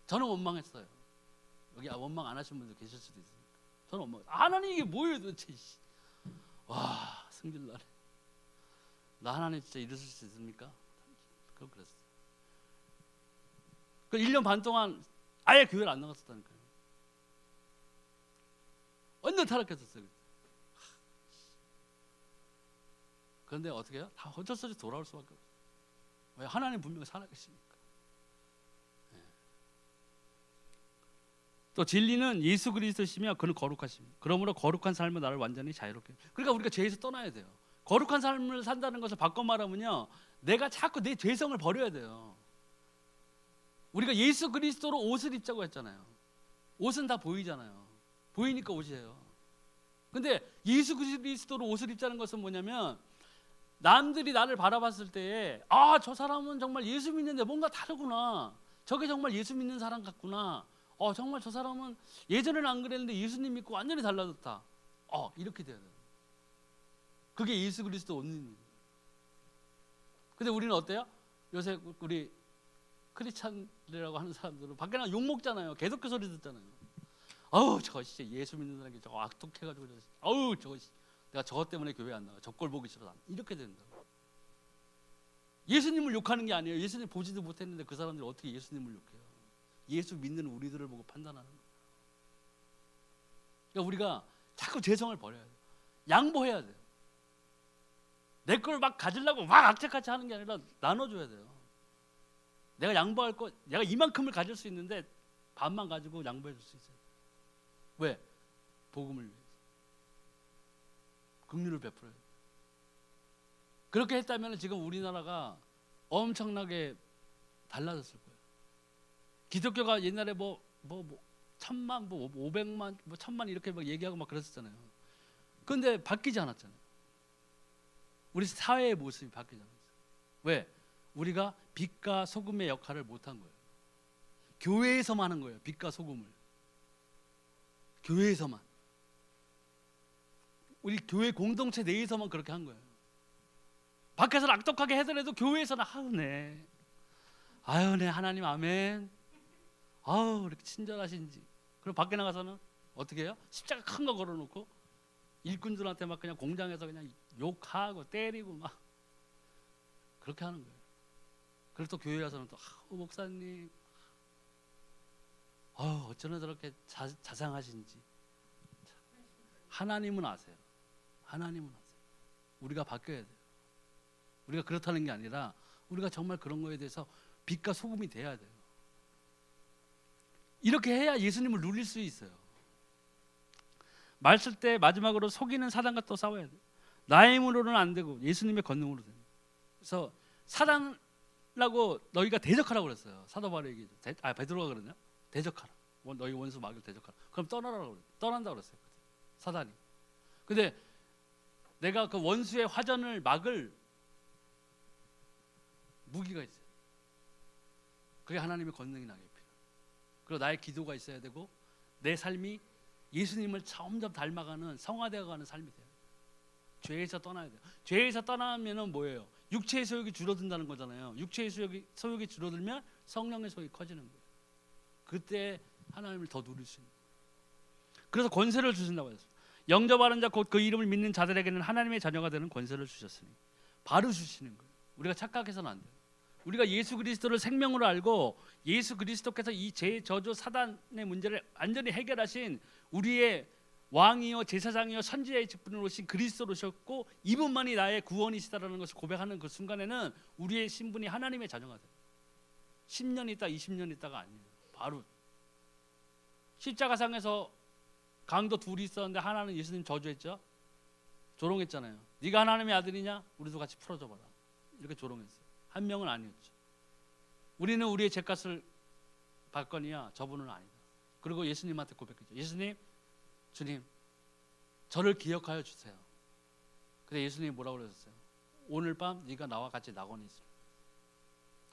저는 원망했어요. 여기 원망 안 하신 분들 계실 수도 있으니까. 저는 원망. 하나님 이게 뭐예요 도대체? 와, 승질나네. 나 하나님 진짜 이러실 수 있습니까? 그랬어요. 그 1년 반 동안 아예 교회를 안 나갔었다니까요. 완전 타락했었어요. 그런데 어떻게 해요? 다 어쩔 수 없이 돌아올 수밖에 없어요. 왜? 하나님 분명히 살아계시니까. 네. 또 진리는 예수 그리스도시며 그는 거룩하십니다. 그러므로 거룩한 삶은 나를 완전히 자유롭게. 그러니까 우리가 죄에서 떠나야 돼요. 거룩한 삶을 산다는 것을 바꿔 말하면요, 내가 자꾸 내 죄성을 버려야 돼요. 우리가 예수 그리스도로 옷을 입자고 했잖아요. 옷은 다 보이잖아요. 보이니까 옷이에요. 근데 예수 그리스도로 옷을 입자는 것은 뭐냐면, 남들이 나를 바라봤을 때에 아, 저 사람은 정말 예수 믿는데 뭔가 다르구나. 저게 정말 예수 믿는 사람 같구나. 정말 저 사람은 예전에는 안 그랬는데 예수님 믿고 완전히 달라졌다. 이렇게 돼야 돼요. 그게 예수 그리스도 옷 입는 거예요. 근데 우리는 어때요? 요새 우리 크리스찬이라고 하는 사람들은 밖에 나가 욕 먹잖아요. 개독교 소리 듣잖아요. 저거 진짜 예수 믿는 사람이 저거 악독해가지고 저거 내가 저것 때문에 교회 안 나가. 저 꼴 보기 싫어서 이렇게 된다고. 예수님을 욕하는 게 아니에요. 예수님 보지도 못했는데 그 사람들이 어떻게 예수님을 욕해요? 예수 믿는 우리들을 보고 판단하는 거예요. 그러니까 우리가 자꾸 죄성을 버려야 돼요. 양보해야 돼요. 내 걸 막 가지려고 막 악착같이 하는 게 아니라 나눠줘야 돼요. 내가 양보할 거, 내가 이만큼을 가질 수 있는데 반만 가지고 양보해 줄 수 있어요. 왜? 복음을 위해서. 긍휼을 베풀어요. 그렇게 했다면 지금 우리나라가 엄청나게 달라졌을 거예요. 기독교가 옛날에 뭐 1000만, 500만, 1000만 이렇게 막 얘기하고 막 그랬었잖아요. 그런데 바뀌지 않았잖아요. 우리 사회의 모습이 바뀌지 않았어요. 왜? 우리가 빛과 소금의 역할을 못한 거예요. 교회에서만 하는 거예요. 빛과 소금을. 교회에서만. 우리 교회 공동체 내에서만 그렇게 한 거예요. 밖에서는 악독하게 하더라도 교회에서는 아유 네 하나님 아멘. 이렇게 친절하신지. 그럼 밖에 나가서는 어떻게 해요? 십자가 큰 거 걸어놓고 일꾼들한테 막 그냥 공장에서 그냥 욕하고 때리고 막 그렇게 하는 거예요. 그리고 또 교회 와서는 또 목사님 어쩌나 저렇게 자상하신지. 하나님은 아세요. 하나님은 아세요. 우리가 바뀌어야 돼요. 우리가 그렇다는 게 아니라 우리가 정말 그런 거에 대해서 빛과 소금이 돼야 돼요. 이렇게 해야 예수님을 누릴 수 있어요. 말 쓸 때 마지막으로 속이는 사단과 또 싸워야 돼요. 나의 힘으로는 안 되고 예수님의 권능으로 돼요. 그래서 사단라고 너희가 대적하라고 그랬어요. 사도 바울이 얘기했죠. 베드로가 그러냐? 대적하라. 너희 원수 막을 대적하라. 그럼 떠나라고 그랬어요. 떠난다고 그랬어요. 사단이. 근데 내가 그 원수의 화전을 막을 무기가 있어요. 그게 하나님의 권능이 나게 필요해요. 그리고 나의 기도가 있어야 되고 내 삶이 예수님을 점점 닮아가는 성화되어가는 삶이 돼요. 죄에서 떠나야 돼요. 죄에서 떠나면은 뭐예요? 육체의 소욕이 줄어든다는 거잖아요. 육체의 소욕이 줄어들면 성령의 소욕이 커지는 거예요. 그때 하나님을 더 누릴 수 있는 거예요. 그래서 권세를 주신다고 했어요. 영접하는 자 곧 그 이름을 믿는 자들에게는 하나님의 자녀가 되는 권세를 주셨으니. 바로 주시는 거예요. 우리가 착각해서는 안 돼요. 우리가 예수 그리스도를 생명으로 알고 예수 그리스도께서 이 죄, 저주, 사단의 문제를 완전히 해결하신 우리의 왕이요 제사장이요 선지자의 직분을 오신 그리스도로셨고 이분만이 나의 구원이시다라는 것을 고백하는 그 순간에는 우리의 신분이 하나님의 자녀가 돼요. 10년 있다 20년 있다가 아니에요. 바로 십자가상에서 강도 둘이 있었는데 하나는 예수님 저주했죠. 조롱했잖아요. 네가 하나님의 아들이냐? 우리도 같이 풀어줘봐라. 이렇게 조롱했어요. 한 명은 아니었죠. 우리는 우리의 죄값을 받거니와 저분은 아니다. 그리고 예수님한테 고백했죠. 예수님, 주님, 저를 기억하여 주세요. 근데 예수님이 뭐라고 그러셨어요? 오늘 밤 네가 나와 같이 낙원에 있으라.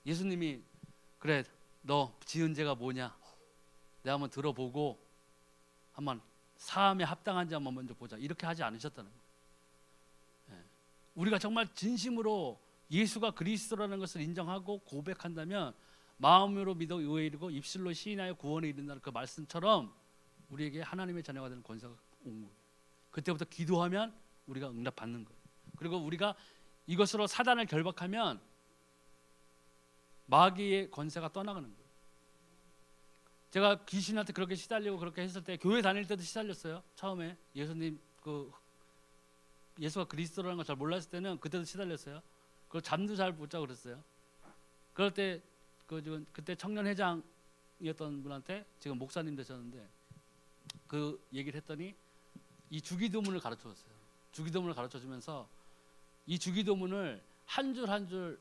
예수님이 그래 너 지은 죄가 뭐냐? 내가 한번 들어보고 한번 사함에 합당한지 한번 먼저 보자. 이렇게 하지 않으셨다는 거예요. 예. 우리가 정말 진심으로 예수가 그리스도라는 것을 인정하고 고백한다면 마음으로 믿어 의에 이르고 입술로 시인하여 구원에 이른다는 그 말씀처럼 우리에게 하나님의 자녀가 되는 권세가 온 거예요. 그때부터 기도하면 우리가 응답받는 거예요. 그리고 우리가 이것으로 사단을 결박하면 마귀의 권세가 떠나가는 거예요. 제가 귀신한테 그렇게 시달리고 그렇게 했을 때 교회 다닐 때도 시달렸어요. 처음에 예수님 예수가 그리스도라는 걸 잘 몰랐을 때는 그때도 시달렸어요. 그 잠도 잘 못 자고 그랬어요. 그럴 때 그때 청년 회장이었던 분한테 지금 목사님 되셨는데 그 얘기를 했더니 이 주기도문을 가르쳐 줬어요. 주기도문을 가르쳐 주면서 이 주기도문을 한 줄 한 줄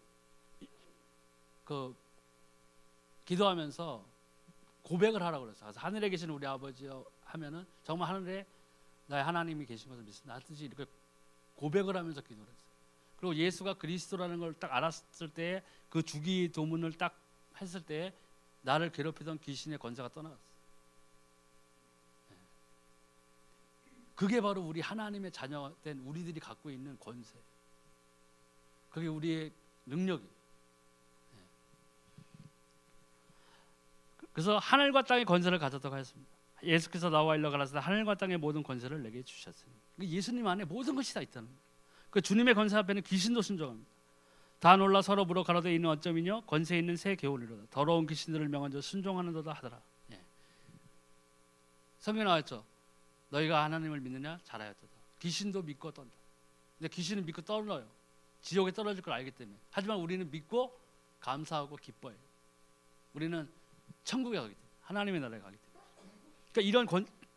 기도하면서 고백을 하라고 그랬어요. 그래서 하늘에 계신 우리 아버지여 하면은 정말 하늘에 나의 하나님이 계신 것을 믿습니다. 하듯이 이렇게 고백을 하면서 기도를 했어요. 그리고 예수가 그리스도라는 걸 딱 알았을 때 그 주기도문을 딱 했을 때 나를 괴롭히던 귀신의 권세가 떠나갔어요. 그게 바로 우리 하나님의 자녀된 우리들이 갖고 있는 권세. 그게 우리의 능력이에요. 그래서 하늘과 땅의 권세를 가졌다고 했습니다. 예수께서 나와 일러 가라사대 하늘과 땅의 모든 권세를 내게 주셨으니 예수님 안에 모든 것이 다 있다는 거예요. 그 주님의 권세 앞에는 귀신도 순종합니다. 다 놀라 서로 물어 가로되 이는 어쩌미뇨 권세 있는 새 개울이로다 더러운 귀신들을 명한 자 순종하는도다 하더라. 성경에 나왔죠. 너희가 하나님을 믿느냐 잘하였도다. 귀신도 믿고 떤다. 근데 귀신은 믿고 떨어요. 지옥에 떨어질 걸 알기 때문에. 하지만 우리는 믿고 감사하고 기뻐해요. 우리는 천국에 가기 때문에, 하나님의 나라에 가기 때문에. 그러니까 이런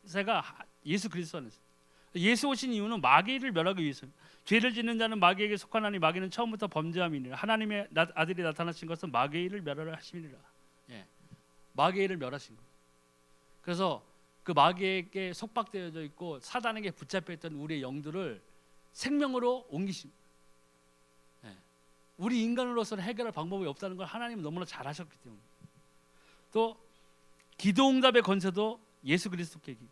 권세가 예수 그리스도 안에 있어요. 예수 오신 이유는 마귀를 멸하기 위해서입니다. 죄를 짓는 자는 마귀에게 속하나니 마귀는 처음부터 범죄함이니라. 하나님의 아들이 나타나신 것은 마귀의 일을 멸하려 하심이니라. 마귀의 일을 멸하신 거예요. 그래서 그 마귀에게 속박되어져 있고 사단에게 붙잡혀 있던 우리의 영들을 생명으로 옮기신 거예요. 우리 인간으로서는 해결할 방법이 없다는 걸 하나님은 너무나 잘 하셨기 때문에. 또 기도응답의 권세도 예수 그리스도께 있기.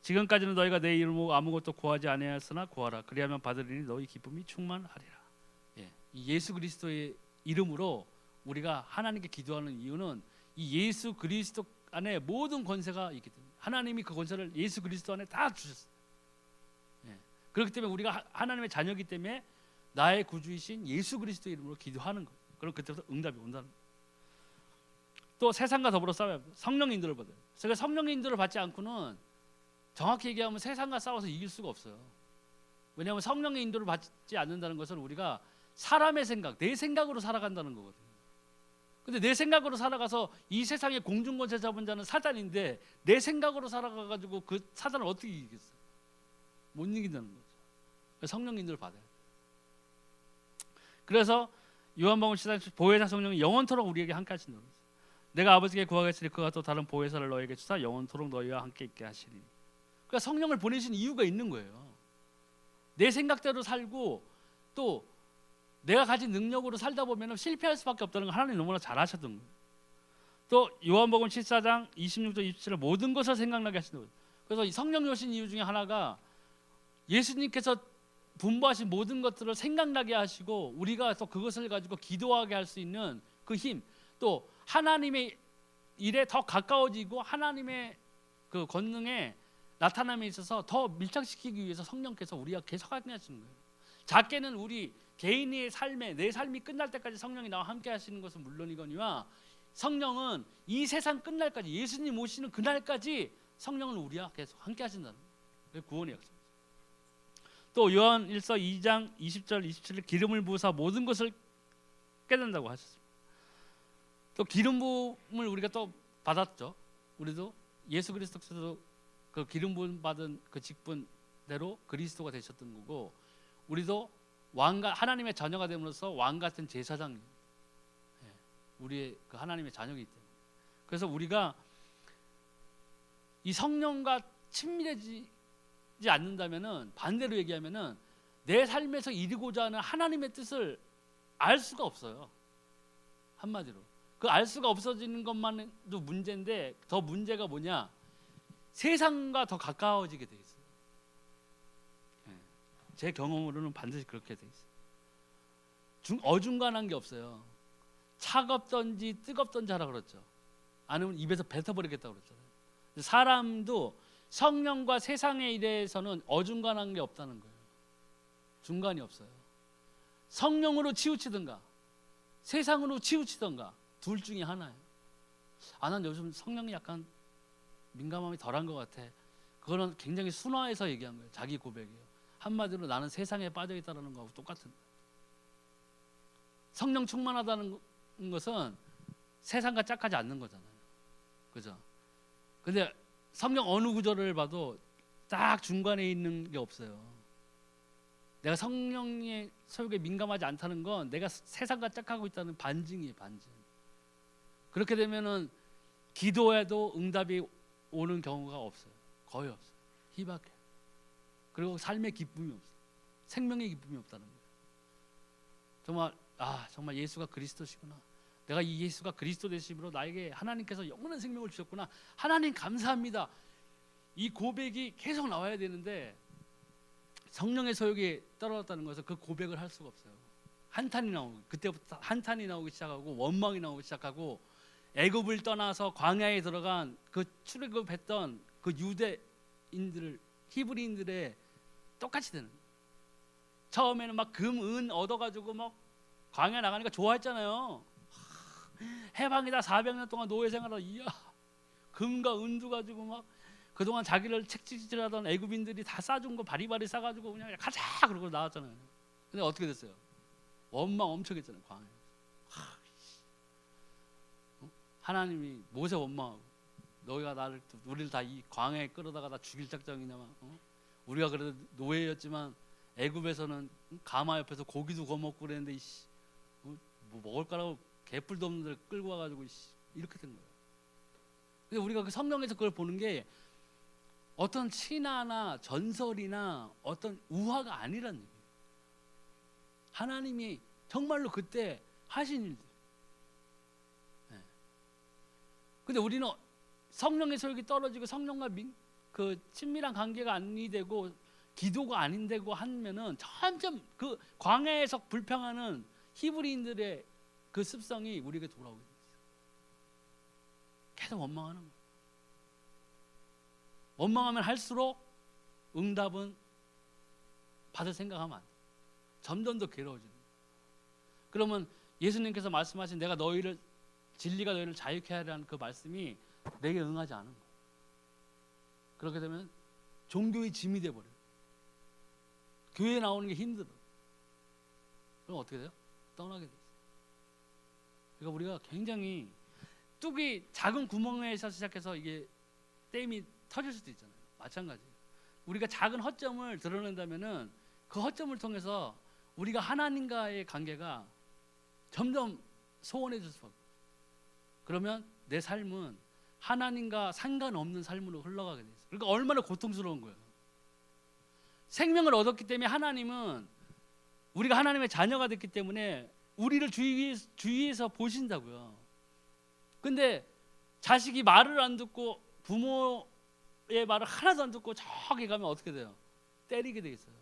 지금까지는 너희가 내 이름으로 아무것도 구하지 아니하였으나 구하라 그리하면 받으리니 너희 기쁨이 충만하리라. 이 예수 그리스도의 이름으로 우리가 하나님께 기도하는 이유는 이 예수 그리스도 안에 모든 권세가 있기 때문에 하나님이 그 권세를 예수 그리스도 안에 다 주셨어요. 그렇기 때문에 우리가 하나님의 자녀이기 때문에 나의 구주이신 예수 그리스도의 이름으로 기도하는 거예요. 그럼 그때부터 응답이 온다는 거예요. 또 세상과 더불어 싸워야 합니다. 성령 인도를 받아요. 그래서 성령 인도를 받지 않고는 정확히 얘기하면 세상과 싸워서 이길 수가 없어요. 왜냐하면 성령의 인도를 받지 않는다는 것은 우리가 사람의 생각, 내 생각으로 살아간다는 거거든요. 근데 내 생각으로 살아가서 이 세상의 공중권세 잡은 자는 사단인데 내 생각으로 살아가가지고 그 사단을 어떻게 이기겠어요? 못 이긴다는 거죠. 성령 인도를 받아야 돼요. 그래서 요한복음 14장 보혜사 성령이 영원토록 우리에게 함께 하신다고 했어요. 내가 아버지께 구하겠으니 그가 또 다른 보혜사를 너에게 주사 영원토록 너희와 함께 있게 하시니. 그러니까 성령을 보내신 이유가 있는 거예요. 내 생각대로 살고 또 내가 가진 능력으로 살다 보면 실패할 수밖에 없다는 걸 하나님 너무나 잘 아셨던 거예요. 또 요한복음 14장 26절 27절 모든 것을 생각나게 하신다고. 그래서 이 성령 오신 이유 중에 하나가 예수님께서 분부하신 모든 것들을 생각나게 하시고 우리가 또 그것을 가지고 기도하게 할 수 있는 그 힘, 또 하나님의 일에 더 가까워지고 하나님의 그 권능에 나타남에 있어서 더 밀착시키기 위해서 성령께서 우리와 계속 함께 하시는 거예요. 작게는 우리 개인의 삶에 내 삶이 끝날 때까지 성령이 나와 함께 하시는 것은 물론이거니와 성령은 이 세상 끝날까지 예수님 오시는 그날까지 성령은 우리와 계속 함께 하신다는 거예요. 구원의 약속. 또 요한 1서 2장 20절 27절 기름을 부으사 모든 것을 깨닫는다고 하셨습니다. 또 기름 부음을 우리가 또 받았죠. 우리도 예수 그리스도께서도 그 기름 부음 받은 그 직분대로 그리스도가 되셨던 거고 우리도 왕과 하나님의 자녀가 됨으로써 왕 같은 제사장입니다. 우리의 그 하나님의 자녀이기 때문에. 그래서 우리가 이 성령과 친밀해지는 이루어지지 않는다면은, 반대로 얘기하면은 내 삶에서 이루고자 하는 하나님의 뜻을 알 수가 없어요. 한마디로 그 알 수가 없어지는 것만도 문제인데, 더 문제가 뭐냐, 세상과 더 가까워지게 돼 있어요. 제 경험으로는 반드시 그렇게 돼 있어요. 어중간한 게 없어요. 차갑던지 뜨겁던지 하라 그랬죠. 아니면 입에서 뱉어버리겠다고 그랬잖아요. 사람도 성령과 세상의 일에서는 어중간한 게 없다는 거예요. 중간이 없어요. 성령으로 치우치든가 세상으로 치우치든가 둘 중에 하나예요. 난 요즘 성령이 약간 민감함이 덜한 것 같아. 그거는 굉장히 순화해서 얘기한 거예요. 자기 고백이에요. 한마디로 나는 세상에 빠져 있다는 거하고 똑같은 거예요. 성령 충만하다는 것은 세상과 짝하지 않는 거잖아요. 그죠? 근데 성경 어느 구절을 봐도 딱 중간에 있는 게 없어요. 내가 성령의 소욕에 민감하지 않다는 건 내가 세상과 짝하고 있다는 반증이에요. 반증. 그렇게 되면은 기도해도 응답이 오는 경우가 없어요. 거의 없어요. 희박해요. 그리고 삶의 기쁨이 없어요. 생명의 기쁨이 없다는 거예요. 정말 예수가 그리스도시구나. 내가 이 예수가 그리스도 되심으로 나에게 하나님께서 영원한 생명을 주셨구나. 하나님 감사합니다. 이 고백이 계속 나와야 되는데, 성령의 소욕이 떨어졌다는 것은 그 고백을 할 수가 없어요. 한탄이 나오고, 그때부터 한탄이 나오기 시작하고, 원망이 나오기 시작하고, 애굽을 떠나서 광야에 들어간 그 출애굽했던 그 유대인들, 히브리인들의 똑같이 되는 거예요. 처음에는 막 금, 은 얻어가지고 막 광야 나가니까 좋아했잖아요. 해방이다. 400년 동안 노예 생활하다, 이야, 금과 은도 가지고 막 그동안 자기를 책찍질하던 애굽인들이 다 싸준 거 바리바리 싸가지고 그냥 가자 그러고 나왔잖아요. 근데 어떻게 됐어요? 원망 엄청 했잖아요. 광야에. 하나님이 모세 원망하고, 너희가 우리를 다 이 광야에 끌어다가 다 죽일 작정이냐. 우리가 그래도 노예였지만 애굽에서는 가마 옆에서 고기도 구워 먹고 그랬는데 뭐 먹을 거라고 개뿔도 없는 데를 끌고 와가지고 이렇게 된 거예요. 근데 우리가 그 성경에서 그걸 보는 게 어떤 신화나 전설이나 어떤 우화가 아니란 얘기예요. 하나님이 정말로 그때 하신 일들. 근데 우리는 성령의 소욕이 떨어지고 성령과 그 친밀한 관계가 아니 되고 기도가 아닌 되고 하면은 점점 그 광야에서 불평하는 히브리인들의 그 습성이 우리에게 돌아오게 돼요. 계속 원망하는 거예요. 원망하면 할수록 응답은 받을 생각하면 안 돼요. 점점 더 괴로워지는 거예요. 그러면 예수님께서 말씀하신 내가 진리가 너희를 자유케 하라는 그 말씀이 내게 응하지 않은 거예요. 그렇게 되면 종교의 짐이 돼버려요. 교회에 나오는 게 힘들어. 그럼 어떻게 돼요? 떠나게 돼요. 그러니까 우리가 굉장히 뚝이 작은 구멍에서 시작해서 이게 댐이 터질 수도 있잖아요. 마찬가지예요. 우리가 작은 허점을 드러낸다면은 그 허점을 통해서 우리가 하나님과의 관계가 점점 소원해질 수밖에 없어요. 그러면 내 삶은 하나님과 상관없는 삶으로 흘러가게 돼 있어요. 그러니까 얼마나 고통스러운 거예요. 생명을 얻었기 때문에 하나님은 우리가 하나님의 자녀가 됐기 때문에 우리를 주위에서 보신다고요. 근데 자식이 말을 안 듣고 부모의 말을 하나도 안 듣고 저기 가면 어떻게 돼요? 때리게 돼 있어요.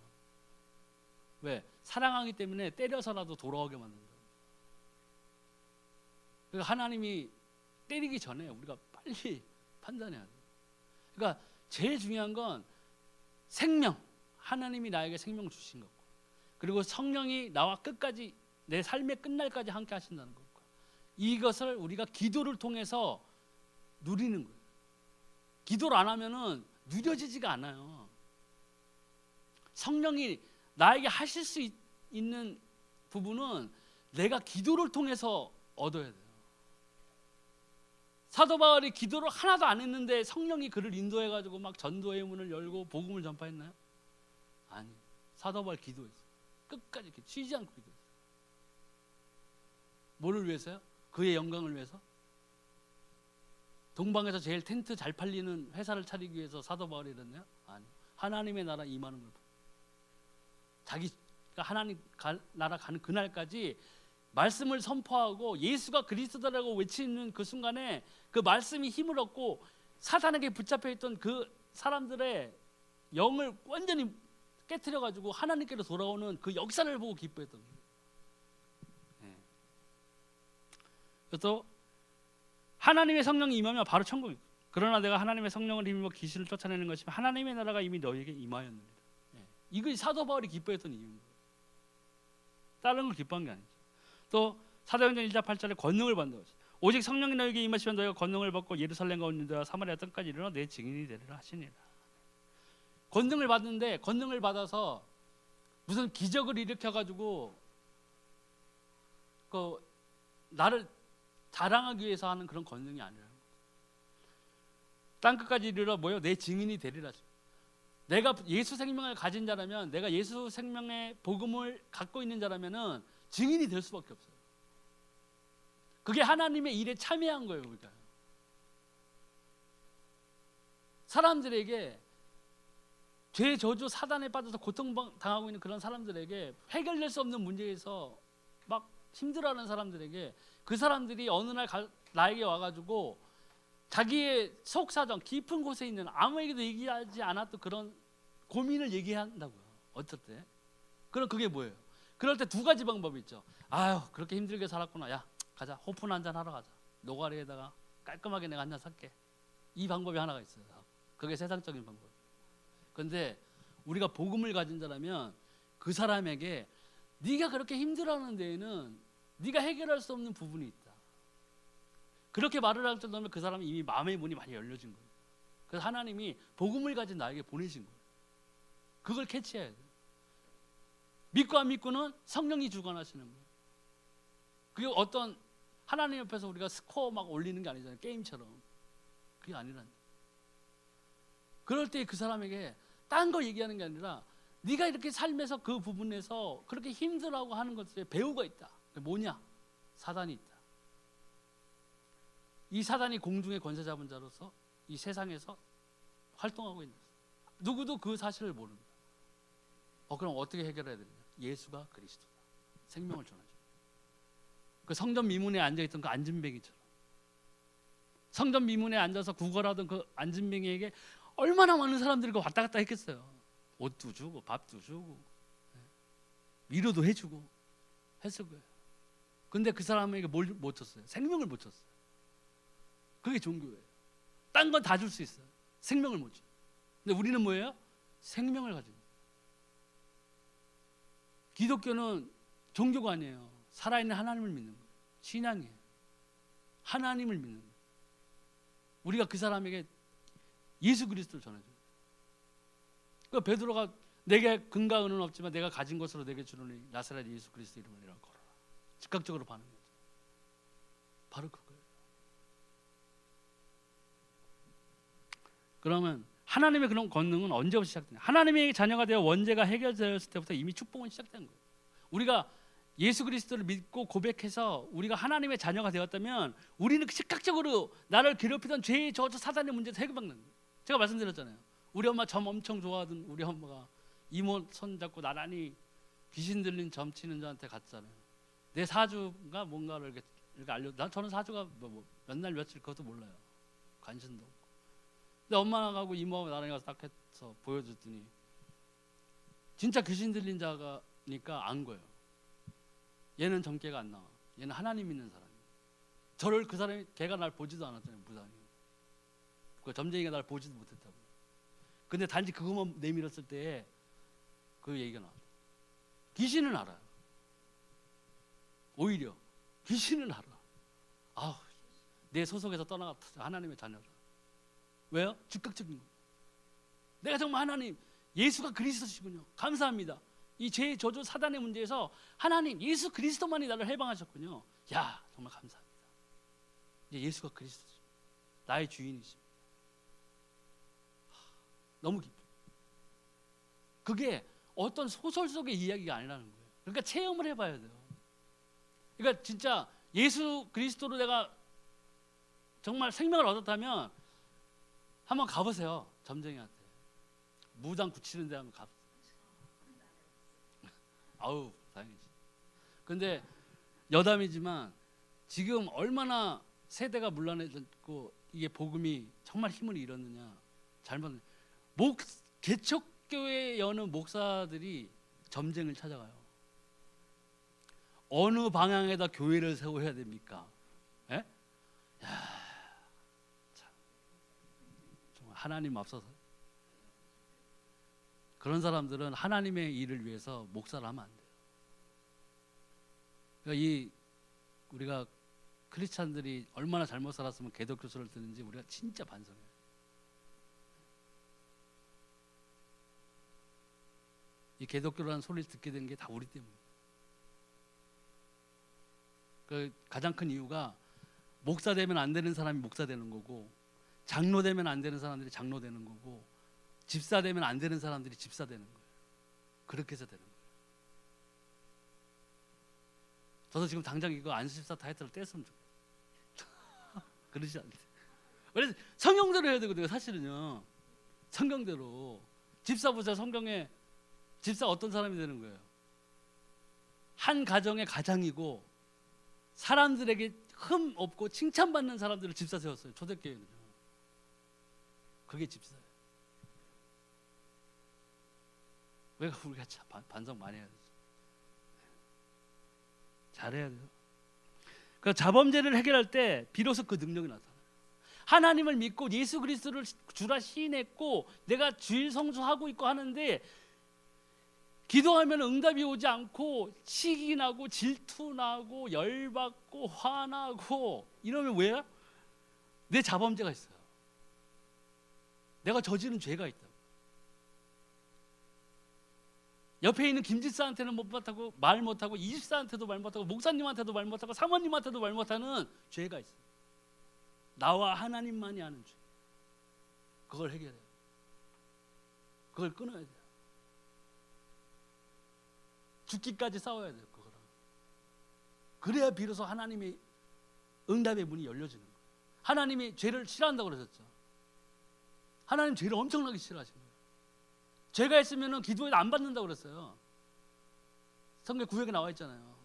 왜? 사랑하기 때문에 때려서라도 돌아오게 만든다. 그러니까 하나님이 때리기 전에 우리가 빨리 판단해야 돼요. 그러니까 제일 중요한 건 생명, 하나님이 나에게 생명을 주신 거고, 그리고 성령이 나와 끝까지 내 삶의 끝날까지 함께 하신다는 거고, 이것을 우리가 기도를 통해서 누리는 거예요. 기도를 안 하면은 누려지지가 않아요. 성령이 나에게 하실 수 있는 부분은 내가 기도를 통해서 얻어야 돼요. 사도 바울이 기도를 하나도 안 했는데 성령이 그를 인도해가지고 막 전도의 문을 열고 복음을 전파했나요? 아니, 사도 바울 기도했어요. 끝까지 이렇게 쉬지 않고 기도했어요. 뭐를 위해서요? 그의 영광을 위해서? 동방에서 제일 텐트 잘 팔리는 회사를 차리기 위해서 사도 바울이 이랬나요? 아니, 하나님의 나라 임하는 걸. 자기가 하나님 나라 가는 그날까지 말씀을 선포하고 예수가 그리스도라고 외치는 그 순간에 그 말씀이 힘을 얻고 사단에게 붙잡혀 있던 그 사람들의 영을 완전히 깨트려 가지고 하나님께로 돌아오는 그 역사를 보고 기뻐했던 거예요. 또 하나님의 성령이 임하면 바로 천국이. 그러나 내가 하나님의 성령을 힘입어 귀신을 쫓아내는 것이면 하나님의 나라가 이미 너희에게 임하였느니라. 이것이 사도 바울이 기뻐했던 이유입니다. 다른 걸 기뻐한 게 아니죠. 또 사도행전 1장 8절에 권능을 받는다고 했어요. 오직 성령이 너희에게 임하시면 너희가 권능을 받고 예루살렘과 온 유대와 사마리아 땅까지 이르러 내 증인이 되리라 하시니라. 권능을 받는데 권능을 받아서 무슨 기적을 일으켜 가지고 그 나를 자랑하기 위해서 하는 그런 권능이 아니라는 거죠. 땅 끝까지 이르러 뭐요? 내 증인이 되리라. 내가 예수 생명을 가진 자라면, 내가 예수 생명의 복음을 갖고 있는 자라면은 증인이 될 수밖에 없어요. 그게 하나님의 일에 참여한 거예요, 우리가. 사람들에게 죄 저주 사단에 빠져서 고통당하고 있는 그런 사람들에게 해결될 수 없는 문제에서 막 힘들어하는 사람들에게 그 사람들이 어느 날 나에게 와가지고 자기의 속사정 깊은 곳에 있는 아무에게도 얘기하지 않았던 그런 고민을 얘기한다고요. 어떨 때? 그럼 그게 뭐예요? 그럴 때 두 가지 방법이 있죠. 아유 그렇게 힘들게 살았구나. 야 가자 호프나 한잔 하러 가자. 노가리에다가 깔끔하게 내가 한잔 살게. 이 방법이 하나가 있어요. 그게 세상적인 방법. 그런데 우리가 복음을 가진 자라면 그 사람에게 네가 그렇게 힘들어하는 데에는 네가 해결할 수 없는 부분이 있다. 그렇게 말을 할 정도면 그 사람이 이미 마음의 문이 많이 열려진 거예요. 그래서 하나님이 복음을 가진 나에게 보내신 거예요. 그걸 캐치해야 돼요. 믿고 안 믿고는 성령이 주관하시는 거예요. 그게 어떤 하나님 옆에서 우리가 스코어 막 올리는 게 아니잖아요. 게임처럼. 그게 아니라는 거예요. 그럴 때 그 사람에게 딴 거 얘기하는 게 아니라 네가 이렇게 삶에서 그 부분에서 그렇게 힘들어하고 하는 것에 배우가 있다. 뭐냐? 사단이 있다. 이 사단이 공중의 권세 잡은 자로서 이 세상에서 활동하고 있는 거예요. 누구도 그 사실을 모릅니다. 그럼 어떻게 해결해야 되느냐? 예수가 그리스도다. 생명을 전하죠. 그 성전 미문에 앉아있던 그 안진뱅이처럼 성전 미문에 앉아서 구걸하던 그 안진뱅이에게 얼마나 많은 사람들이 왔다 갔다 했겠어요. 옷도 주고 밥도 주고 위로도 해주고 했을 거예요. 근데 그 사람에게 뭘 못 줬어요? 생명을 못 줬어요. 그게 종교예요. 딴 건 다 줄 수 있어요. 생명을 못 줘요. 근데 우리는 뭐예요? 생명을 가지고. 기독교는 종교가 아니에요. 살아있는 하나님을 믿는 거예요. 신앙이에요. 하나님을 믿는 거예요. 우리가 그 사람에게 예수 그리스도를 전해줘요. 그 베드로가 내게 금과 은은 없지만 내가 가진 것으로 내게 주노니 나사렛 예수 그리스도 이름을 이라 걸어라. 즉각적으로 반응한 거죠. 바로 그거예요. 그러면 하나님의 그런 권능은 언제부터 시작되냐? 하나님의 자녀가 되어 원죄가 해결되었을 때부터 이미 축복은 시작된 거예요. 우리가 예수 그리스도를 믿고 고백해서 우리가 하나님의 자녀가 되었다면 우리는 즉각적으로 나를 괴롭히던 죄의 저주 사단의 문제에서 해결받는 거예요. 제가 말씀드렸잖아요. 우리 엄마 점 엄청 좋아하던 우리 엄마가 이모 손 잡고 나란히 귀신 들린 점 치는 자한테 갔잖아요. 내 사주가 뭔가를 이렇게 알려. 저는 사주가 몇 날 며칠 그것도 몰라요. 관심도 없고. 근데 엄마하고 이모하고 나란히 가서 딱 해서 보여줬더니 진짜 귀신 들린 자가니까 안 거예요. 얘는 점괘가 안 나와. 얘는 하나님 믿는 사람이에요. 저를 그 사람이 걔가 날 보지도 않았잖아요. 무당이. 그 점쟁이가 날 보지도 못했다고. 근데 단지 그것만 내밀었을 때 그 얘기가 나와요. 귀신은 알아요. 오히려 귀신은 알아. 내 소속에서 떠나갔다. 하나님의 자녀라. 왜요? 즉각적인 거예요. 내가 정말 하나님 예수가 그리스도시군요. 감사합니다. 이 죄 저주 사단의 문제에서 하나님 예수 그리스도만이 나를 해방하셨군요. 야 정말 감사합니다. 이제 예수가 그리스도십니다. 나의 주인이십니다. 너무 기뻐. 그게 어떤 소설 속의 이야기가 아니라는 거예요. 그러니까 체험을 해봐야 돼요. 그러니까 진짜 예수 그리스도로 내가 정말 생명을 얻었다면 한번 가보세요. 점쟁이한테 무당 굳히는 데 하면 가. 아우 다행이지. 근데 여담이지만 지금 얼마나 세대가 문란해졌고 이게 복음이 정말 힘을 잃었느냐. 잘못 개척교회 여느 목사들이 점쟁을 찾아가요. 어느 방향에다 교회를 세워야 됩니까? 예? 야, 참, 정말 하나님 앞서서 그런 사람들은 하나님의 일을 위해서 목사를 하면 안 돼요. 그러니까 우리가 크리스찬들이 얼마나 잘못 살았으면 개독교수를 듣는지 우리가 진짜 반성해요. 이 개독교라는 소리를 듣게 된 게 다 우리 때문이에요. 그 가장 큰 이유가 목사 되면 안 되는 사람이 목사 되는 거고, 장로 되면 안 되는 사람들이 장로 되는 거고, 집사 되면 안 되는 사람들이 집사 되는 거예요. 그렇게 해서 되는 거예요. 저도 지금 당장 이거 안수집사 타이틀을 뗐으면 좋겠어요. 그러지 않는데. 그래서 성경대로 해야 되거든요. 사실은요. 성경대로. 집사 보세요. 성경에 집사 어떤 사람이 되는 거예요? 한 가정의 가장이고 사람들에게 흠 없고 칭찬받는 사람들을 집사 세웠어요. 초대교회는요. 그게 집사예요. 왜 우리가 참 반성 많이 해야 되죠? 잘해야 돼요. 그 자범죄를 해결할 때 비로소 그 능력이 나타나요. 하나님을 믿고 예수 그리스도를 주라 시인했고 내가 주일 성수하고 있고 하는데 기도하면 응답이 오지 않고 시기 나고 질투 나고 열받고 화나고 이러면 왜요? 내 자범죄가 있어요. 내가 저지른 죄가 있다. 옆에 있는 김집사한테는 말 못하고 이집사한테도 말 못하고 목사님한테도 말 못하고 사모님한테도 말 못하는 죄가 있어요. 나와 하나님만이 아는 죄. 그걸 해결해요. 그걸 끊어야 돼요. 죽기까지 싸워야 돼요. 그거랑. 그래야 비로소 하나님의 응답의 문이 열려지는 거예요. 하나님이 죄를 싫어한다고 그러셨죠. 하나님 죄를 엄청나게 싫어하시는 거예요. 죄가 있으면 기도에도 안 받는다고 그랬어요. 성경 구역에 나와 있잖아요.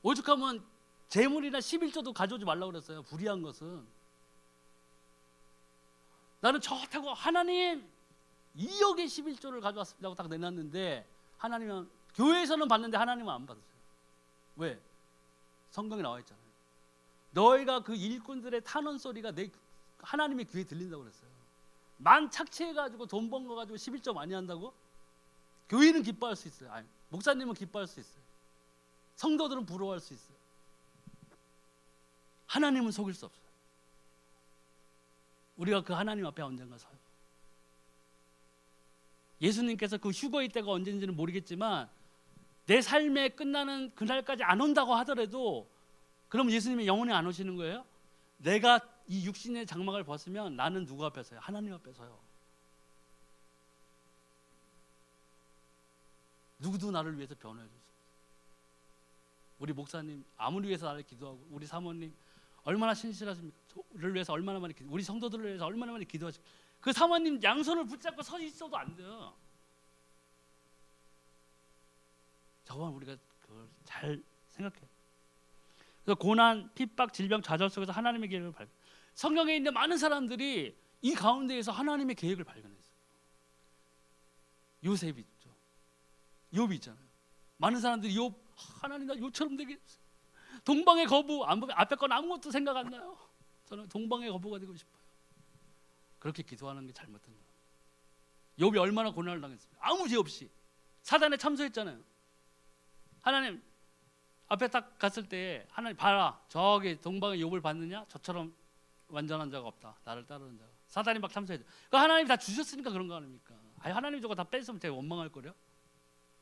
오죽하면 재물이나 11조도 가져오지 말라고 그랬어요. 불의한 것은. 나는 좋다고 하나님 2억의 11조를 가져왔습니다고 딱 내놨는데 하나님은 교회에서는 받는데 하나님은 안 받았어요. 왜? 성경에 나와 있잖아요. 너희가 그 일꾼들의 탄원 소리가 하나님의 귀에 들린다고 그랬어요. 만 착취해가지고 돈 번 거 가지고 11조 많이 한다고? 교회는 기뻐할 수 있어요. 아니, 목사님은 기뻐할 수 있어요. 성도들은 부러워할 수 있어요. 하나님은 속일 수 없어요. 우리가 그 하나님 앞에 언젠가 서요. 예수님께서 그 휴거의 때가 언제인지는 모르겠지만 내 삶에 끝나는 그날까지 안 온다고 하더라도 그럼 예수님이 영원히 안 오시는 거예요? 내가 이 육신의 장막을 벗으면 나는 누구 앞에 서요? 하나님 앞에 서요. 누구도 나를 위해서 변호해 줄 수 없어요. 우리 목사님 아무리 위해서 나를 기도하고 우리 사모님 얼마나 신실하십니까? 저를 위해서 얼마나 많이 우리 성도들을 위해서 얼마나 많이 기도하십니까? 그 사모님 양손을 붙잡고 서 있어도 안 돼요. 저건 우리가 그걸 잘 생각해요. 그래서 고난, 핍박, 질병, 좌절 속에서 하나님의 계획을 발견. 성경에 있는 많은 사람들이 이 가운데에서 하나님의 계획을 발견했어요. 요셉이 있죠. 욥이 있잖아요. 많은 사람들이 욥 하나님 나 욥처럼 되게 해주세요. 동방의 거부 앞에 건 아무것도 생각 안 나요. 저는 동방의 거부가 되고 싶어요. 그렇게 기도하는 게 잘못된 거예요. 욥이 얼마나 고난을 당했습니까? 아무 죄 없이 사단에 참소했잖아요. 하나님 앞에 딱 갔을 때 하나님 봐라 저기 동방의 욥을 봤느냐? 저처럼 완전한 자가 없다. 나를 따르는 자가. 사단이 막 참소해줘. 그 하나님 다 주셨으니까 그런 거 아닙니까? 아니 하나님 저거 다 뺐으면 제가 원망할 거려?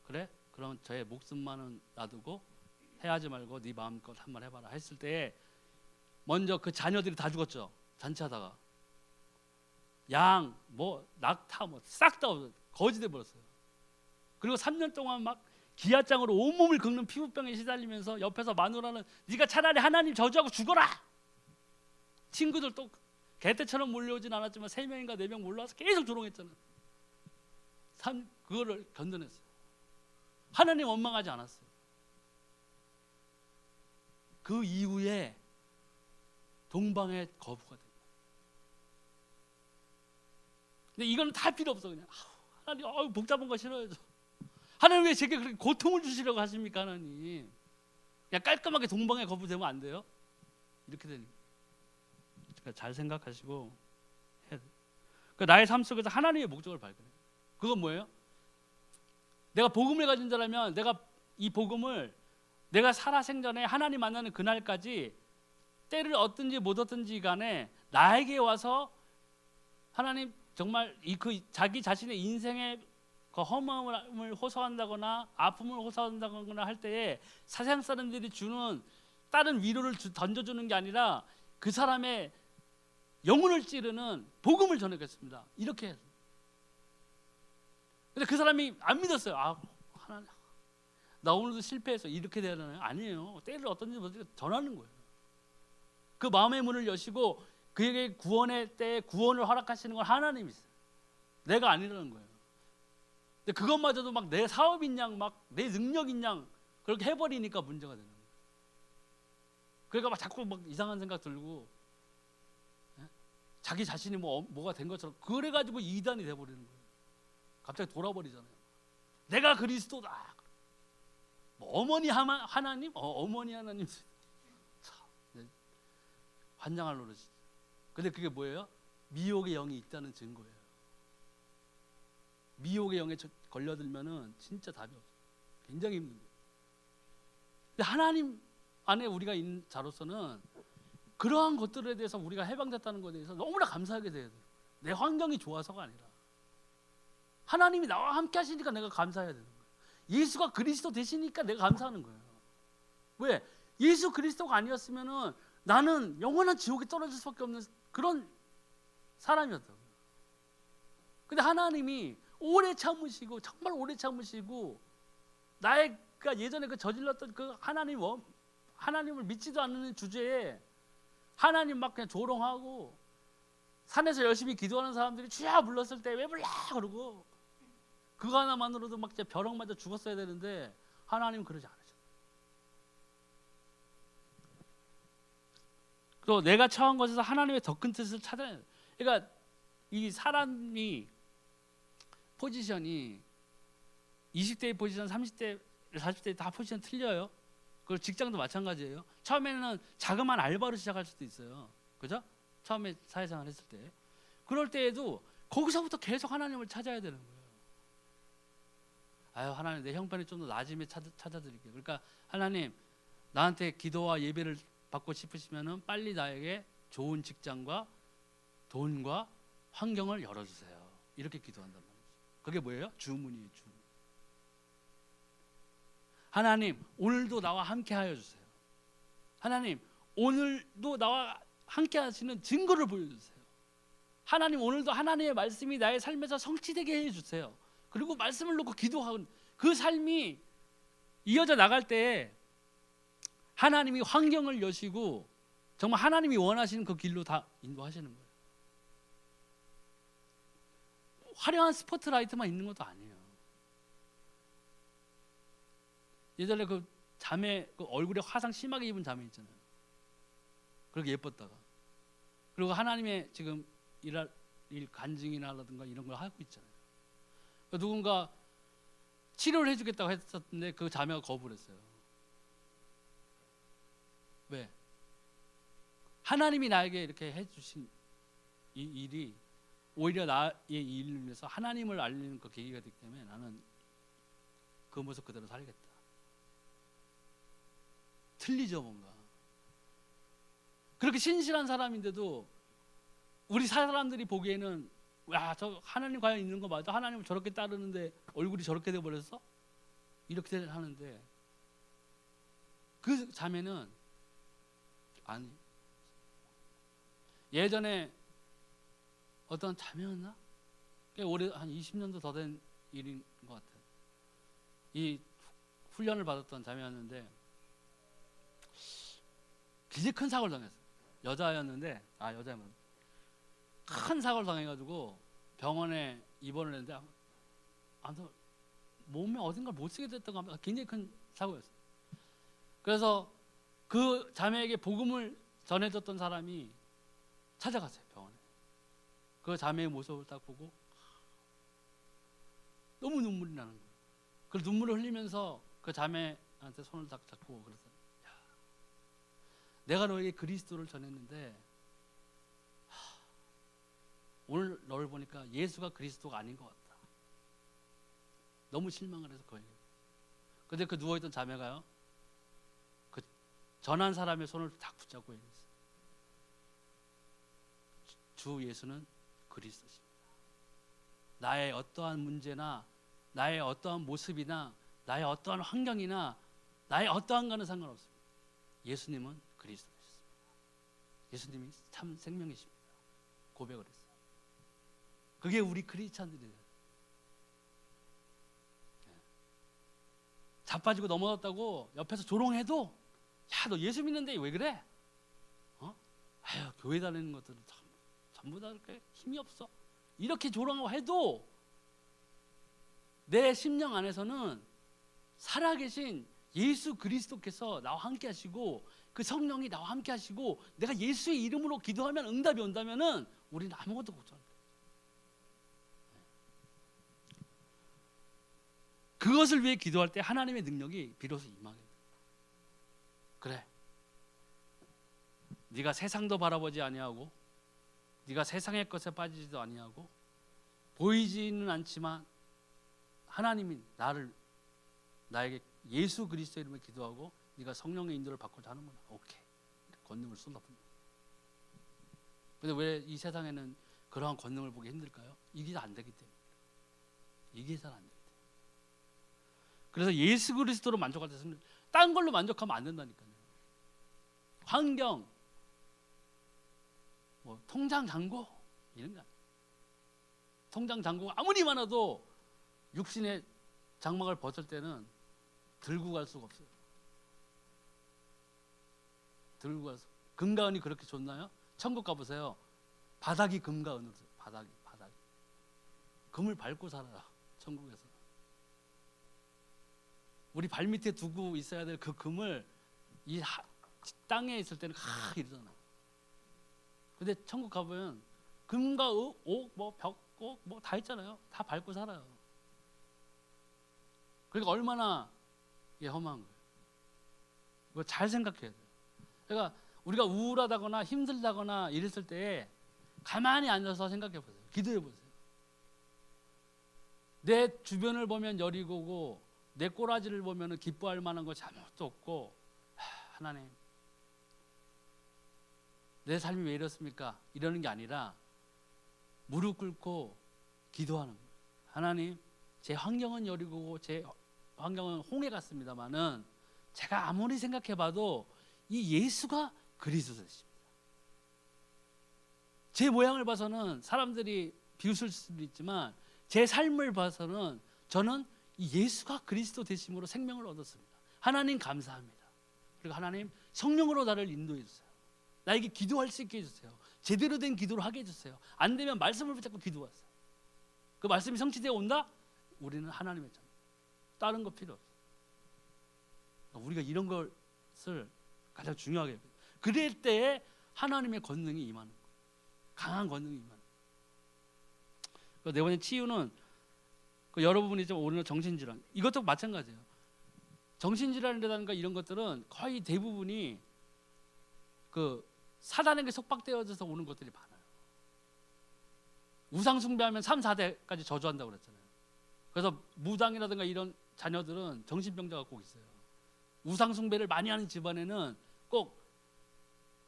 그래? 그럼 저의 목숨만은 놔두고 해하지 말고 네 마음껏 한번 해봐라 했을 때 먼저 그 자녀들이 다 죽었죠. 잔치하다가 양, 낙타 싹 다 거지돼 버렸어요. 그리고 3년 동안 막 기아장으로 온몸을 긁는 피부병에 시달리면서 옆에서 마누라는 네가 차라리 하나님 저주하고 죽어라. 친구들 또 개떼처럼 몰려오진 않았지만 3명인가 4명 몰려와서 계속 조롱했잖아요. 그거를 견뎌냈어요. 하나님 원망하지 않았어요. 그 이후에 동방의 거부가 됩니다. 근데 이건 다 필요 없어. 그냥 하나님 복잡한 거 싫어요. 하나님 왜 제게 그렇게 고통을 주시려고 하십니까? 하나님 그냥 깔끔하게 동방의 거부되면 안 돼요? 이렇게 되니까 잘 생각하시고 해야 돼요. 그러니까 나의 삶 속에서 하나님의 목적을 발견해요. 그건 뭐예요? 내가 복음을 가진 자라면 내가 이 복음을 내가 살아생전에 하나님 만나는 그날까지 때를 얻든지 못 얻든지 간에 나에게 와서 하나님 정말 자기 자신의 인생의 그 허무함을 호소한다거나 아픔을 호소한다거나 할 때에 세상 사람들이 주는 다른 위로를 던져주는 게 아니라 그 사람의 영혼을 찌르는 복음을 전하겠습니다. 이렇게 해서. 근데 그 사람이 안 믿었어요. 하나님, 나 오늘도 실패해서 이렇게 돼야 되나요? 아니에요. 때를 어떤지 전하는 거예요. 그 마음의 문을 여시고 그에게 구원의 때에 구원을 허락하시는 건 하나님이세요. 내가 아니라는 거예요. 근데 그것마저도 막 내 사업인 양, 막 내 능력인 양 그렇게 해버리니까 문제가 되는 거예요. 그러니까 막 자꾸 막 이상한 생각 들고 자기 자신이 뭐가 된 것처럼 그래가지고 이단이 돼버리는 거예요. 갑자기 돌아버리잖아요. 내가 그리스도다. 어머니 하나님? 어머니 하나님. 환장할 노릇이죠. 근데 그게 뭐예요? 미혹의 영이 있다는 증거예요. 미혹의 영에 걸려들면은 진짜 답이 없어요. 굉장히 힘든 거예요. 근데 하나님 안에 우리가 있는 자로서는 그러한 것들에 대해서 우리가 해방됐다는 것에 대해서 너무나 감사하게 돼야 돼요. 내 환경이 좋아서가 아니라 하나님이 나와 함께 하시니까 내가 감사해야 되는 거예요. 예수가 그리스도 되시니까 내가 감사하는 거예요. 왜? 예수 그리스도가 아니었으면은 나는 영원한 지옥에 떨어질 수밖에 없는 그런 사람이었다고요. 근데 하나님이 오래 참으시고 정말 오래 참으시고 나가 예전에 그 저질렀던 그 하나님을 믿지도 않는 주제에 하나님 막 그냥 조롱하고 산에서 열심히 기도하는 사람들이 주야 불렀을 때 왜 불러 그러고 그거 하나만으로도 막 진짜 벼락 맞아 죽었어야 되는데 하나님 그러지 않으셨어요. 또 내가 처한 것에서 하나님의 더 큰 뜻을 찾아야 돼요. 그러니까 이 사람이 포지션이 20대의 포지션, 30대, 40대 다 포지션 틀려요. 그리고 직장도 마찬가지예요. 처음에는 자그마한 알바로 시작할 수도 있어요. 그죠? 처음에 사회생활 했을 때. 그럴 때에도 거기서부터 계속 하나님을 찾아야 되는 거예요. 아유 하나님 내 형편이 좀 더 나아짐에 찾아드릴게요. 그러니까 하나님 나한테 기도와 예배를 받고 싶으시면은 빨리 나에게 좋은 직장과 돈과 환경을 열어주세요. 이렇게 기도한단 말이죠. 그게 뭐예요? 주문이에요. 주문. 하나님 오늘도 나와 함께 하여 주세요. 하나님 오늘도 나와 함께 하시는 증거를 보여주세요. 하나님 오늘도 하나님의 말씀이 나의 삶에서 성취되게 해주세요. 그리고 말씀을 놓고 기도하는 그 삶이 이어져 나갈 때 하나님이 환경을 여시고 정말 하나님이 원하시는 그 길로 다 인도하시는 거예요. 화려한 스포트라이트만 있는 것도 아니에요. 예전에 그 자매 그 얼굴에 화상 심하게 입은 자매 있잖아요. 그렇게 예뻤다가 그리고 하나님의 지금 일 간증이나라든가 이런 걸 하고 있잖아요. 누군가 치료를 해주겠다고 했었는데 그 자매가 거부를 했어요. 왜? 하나님이 나에게 이렇게 해주신 이 일이 오히려 나의 일을 위해서 하나님을 알리는 그 계기가 되기 때문에 나는 그 모습 그대로 살겠다. 틀리죠 뭔가. 그렇게 신실한 사람인데도 우리 사람들이 보기에는 야, 저 하나님 과연 있는 거 맞아? 하나님을 저렇게 따르는데 얼굴이 저렇게 돼버렸어? 이렇게 하는데 그 자매는 아니 예전에 어떤 자매였나? 꽤 오래 한 20년도 더 된 일인 것 같아요. 이 훈련을 받았던 자매였는데 굉장히 큰 사고를 당했어요. 여자였는데 큰 사고를 당해가지고 병원에 입원을 했는데 너 몸에 어딘가 못 쓰게 됐던 거 굉장히 큰 사고였어요. 그래서 그 자매에게 복음을 전해줬던 사람이 찾아갔어요, 병원에. 그 자매의 모습을 딱 보고 너무 눈물이 나는 거예요. 그 눈물을 흘리면서 그 자매한테 손을 딱 잡고 그랬어요. 내가 너에게 그리스도를 전했는데 오늘 너를 보니까 예수가 그리스도가 아닌 것 같다. 너무 실망을 해서 거예요. 근데 그 누워있던 자매가요, 그 전한 사람의 손을 딱 붙잡고 얘기했어요. 주 예수는 그리스도십니다. 나의 어떠한 문제나 나의 어떠한 모습이나 나의 어떠한 환경이나 나의 어떠한 거는 상관없습니다. 예수님은 그리스도이십니다. 예수님이 참 생명이십니다. 고백을 했어요. 그게 우리 크리스찬들이에요. 자빠지고 넘어졌다고 옆에서 조롱해도 야, 너 예수 믿는데 왜 그래? 아유, 교회 다니는 것들은 전부 다 그렇게 힘이 없어. 이렇게 조롱하고 해도 내 심령 안에서는 살아계신 예수 그리스도께서 나와 함께 하시고 그 성령이 나와 함께 하시고 내가 예수의 이름으로 기도하면 응답이 온다면은 우리는 아무것도 걱정 안 돼요. 그것을 위해 기도할 때 하나님의 능력이 비로소 임하게 돼요. 그래, 네가 세상도 바라보지 아니하고 네가 세상의 것에 빠지지도 아니하고 보이지는 않지만 하나님이 나에게 예수 그리스도 이름으로 기도하고 네가 성령의 인도를 받고자 하는구나. 오케이, 권능을 쏟아붓는. 근데 왜 이 세상에는 그러한 권능을 보기 힘들까요? 이게 안 되기 때문에. 이게 잘 안 되기 때문에. 그래서 예수 그리스도로 만족할 때는 딴 걸로 만족하면 안 된다니까요. 환경, 뭐 통장 잔고 이런 거. 통장 잔고가 아무리 많아도 육신의 장막을 벗을 때는 들고 갈 수가 없어요. 들고 가서 금과 은이 그렇게 좋나요? 천국 가보세요. 바닥이 금과 은으로 써요. 바닥이 금을 밟고 살아요. 천국에서. 우리 발밑에 두고 있어야 될 그 금을 이 땅에 있을 때는 이러잖아. 근데 천국 가보면 금과 옥, 뭐 벽곡 뭐 다 있잖아요. 다 밟고 살아요. 그러니까 얼마나 이게 험한 거예요. 이거 잘 생각해야 돼요. 그러니까 우리가 우울하다거나 힘들다거나 이랬을 때 가만히 앉아서 생각해 보세요. 기도해 보세요. 내 주변을 보면 여리고고 내 꼬라지를 보면 기뻐할 만한 것이 아무것도 없고 하나님 내 삶이 왜 이렇습니까? 이러는 게 아니라 무릎 꿇고 기도하는 거예요. 하나님, 제 환경은 여리고고 제 환경은 홍해 같습니다만은 제가 아무리 생각해봐도 이 예수가 그리스도십니다. 제 모양을 봐서는 사람들이 비웃을 수도 있지만 제 삶을 봐서는 저는 이 예수가 그리스도 되심으로 생명을 얻었습니다. 하나님 감사합니다. 그리고 하나님 성령으로 나를 인도해 주세요. 나에게 기도할 수 있게 해주세요. 제대로 된 기도를 하게 해주세요. 안 되면 말씀을 붙잡고 기도하세요. 그 말씀이 성취되어 온다? 우리는 하나님의 자. 다른 거 필요 없어요. 우리가 이런 것을 가장 중요하게 해요. 그럴 때에 하나님의 권능이 임하는 거예요. 강한 권능이 임하는 거예요. 네 번째 치유는 여러분이 좀 오는 정신질환, 이것도 마찬가지예요. 정신질환이라든가 이런 것들은 거의 대부분이 그 사단에게 속박되어져서 오는 것들이 많아요. 우상 숭배하면 3, 4대까지 저주한다고 그랬잖아요. 그래서 무당이라든가 이런 자녀들은 정신병자가 꼭 있어요. 우상 숭배를 많이 하는 집안에는 꼭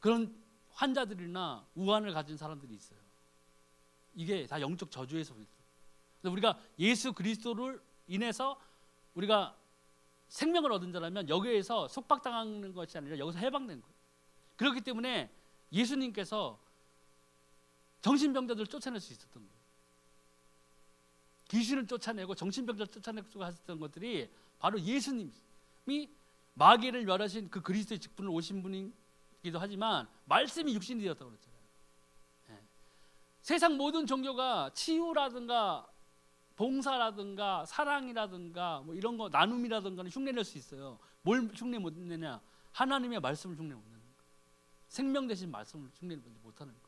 그런 환자들이나 우환을 가진 사람들이 있어요. 이게 다 영적 저주에서 오죠. 우리가 예수 그리스도를 인해서 우리가 생명을 얻은 자라면 여기에서 속박당하는 것이 아니라 여기서 해방된 거예요. 그렇기 때문에 예수님께서 정신병자들을 쫓아낼 수 있었던 거예요. 귀신을 쫓아내고 정신병자를 쫓아내고 하셨던 것들이 바로 예수님이 마귀를 멸하신 그 그리스도의 직분을 오신 분이기도 하지만 말씀이 육신이 되었다고 그랬잖아요. 네. 세상 모든 종교가 치유라든가 봉사라든가 사랑이라든가 뭐 이런 거 나눔이라든가는 흉내낼 수 있어요. 뭘 흉내 못 내냐? 하나님의 말씀을 흉내 못 내는 거예요. 생명 대신 말씀을 흉내 못하는 거예요.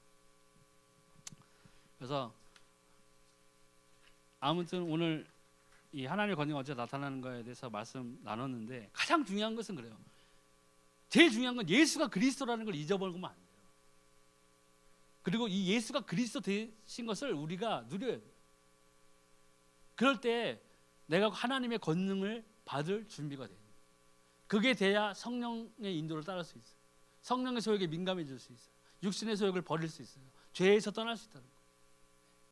그래서 아무튼 오늘 이 하나님의 권위가 어째 나타나는 거에 대해서 말씀 나눴는데, 가장 중요한 것은 그래요. 제일 중요한 건 예수가 그리스도라는 걸 잊어버리면 안 돼요. 그리고 이 예수가 그리스도 되신 것을 우리가 누려야 돼요. 그럴 때 내가 하나님의 권능을 받을 준비가 돼요. 그게 돼야 성령의 인도를 따를 수 있어요. 성령의 소욕에 민감해질 수 있어요. 육신의 소욕을 버릴 수 있어요. 죄에서 떠날 수 있다는 거예요.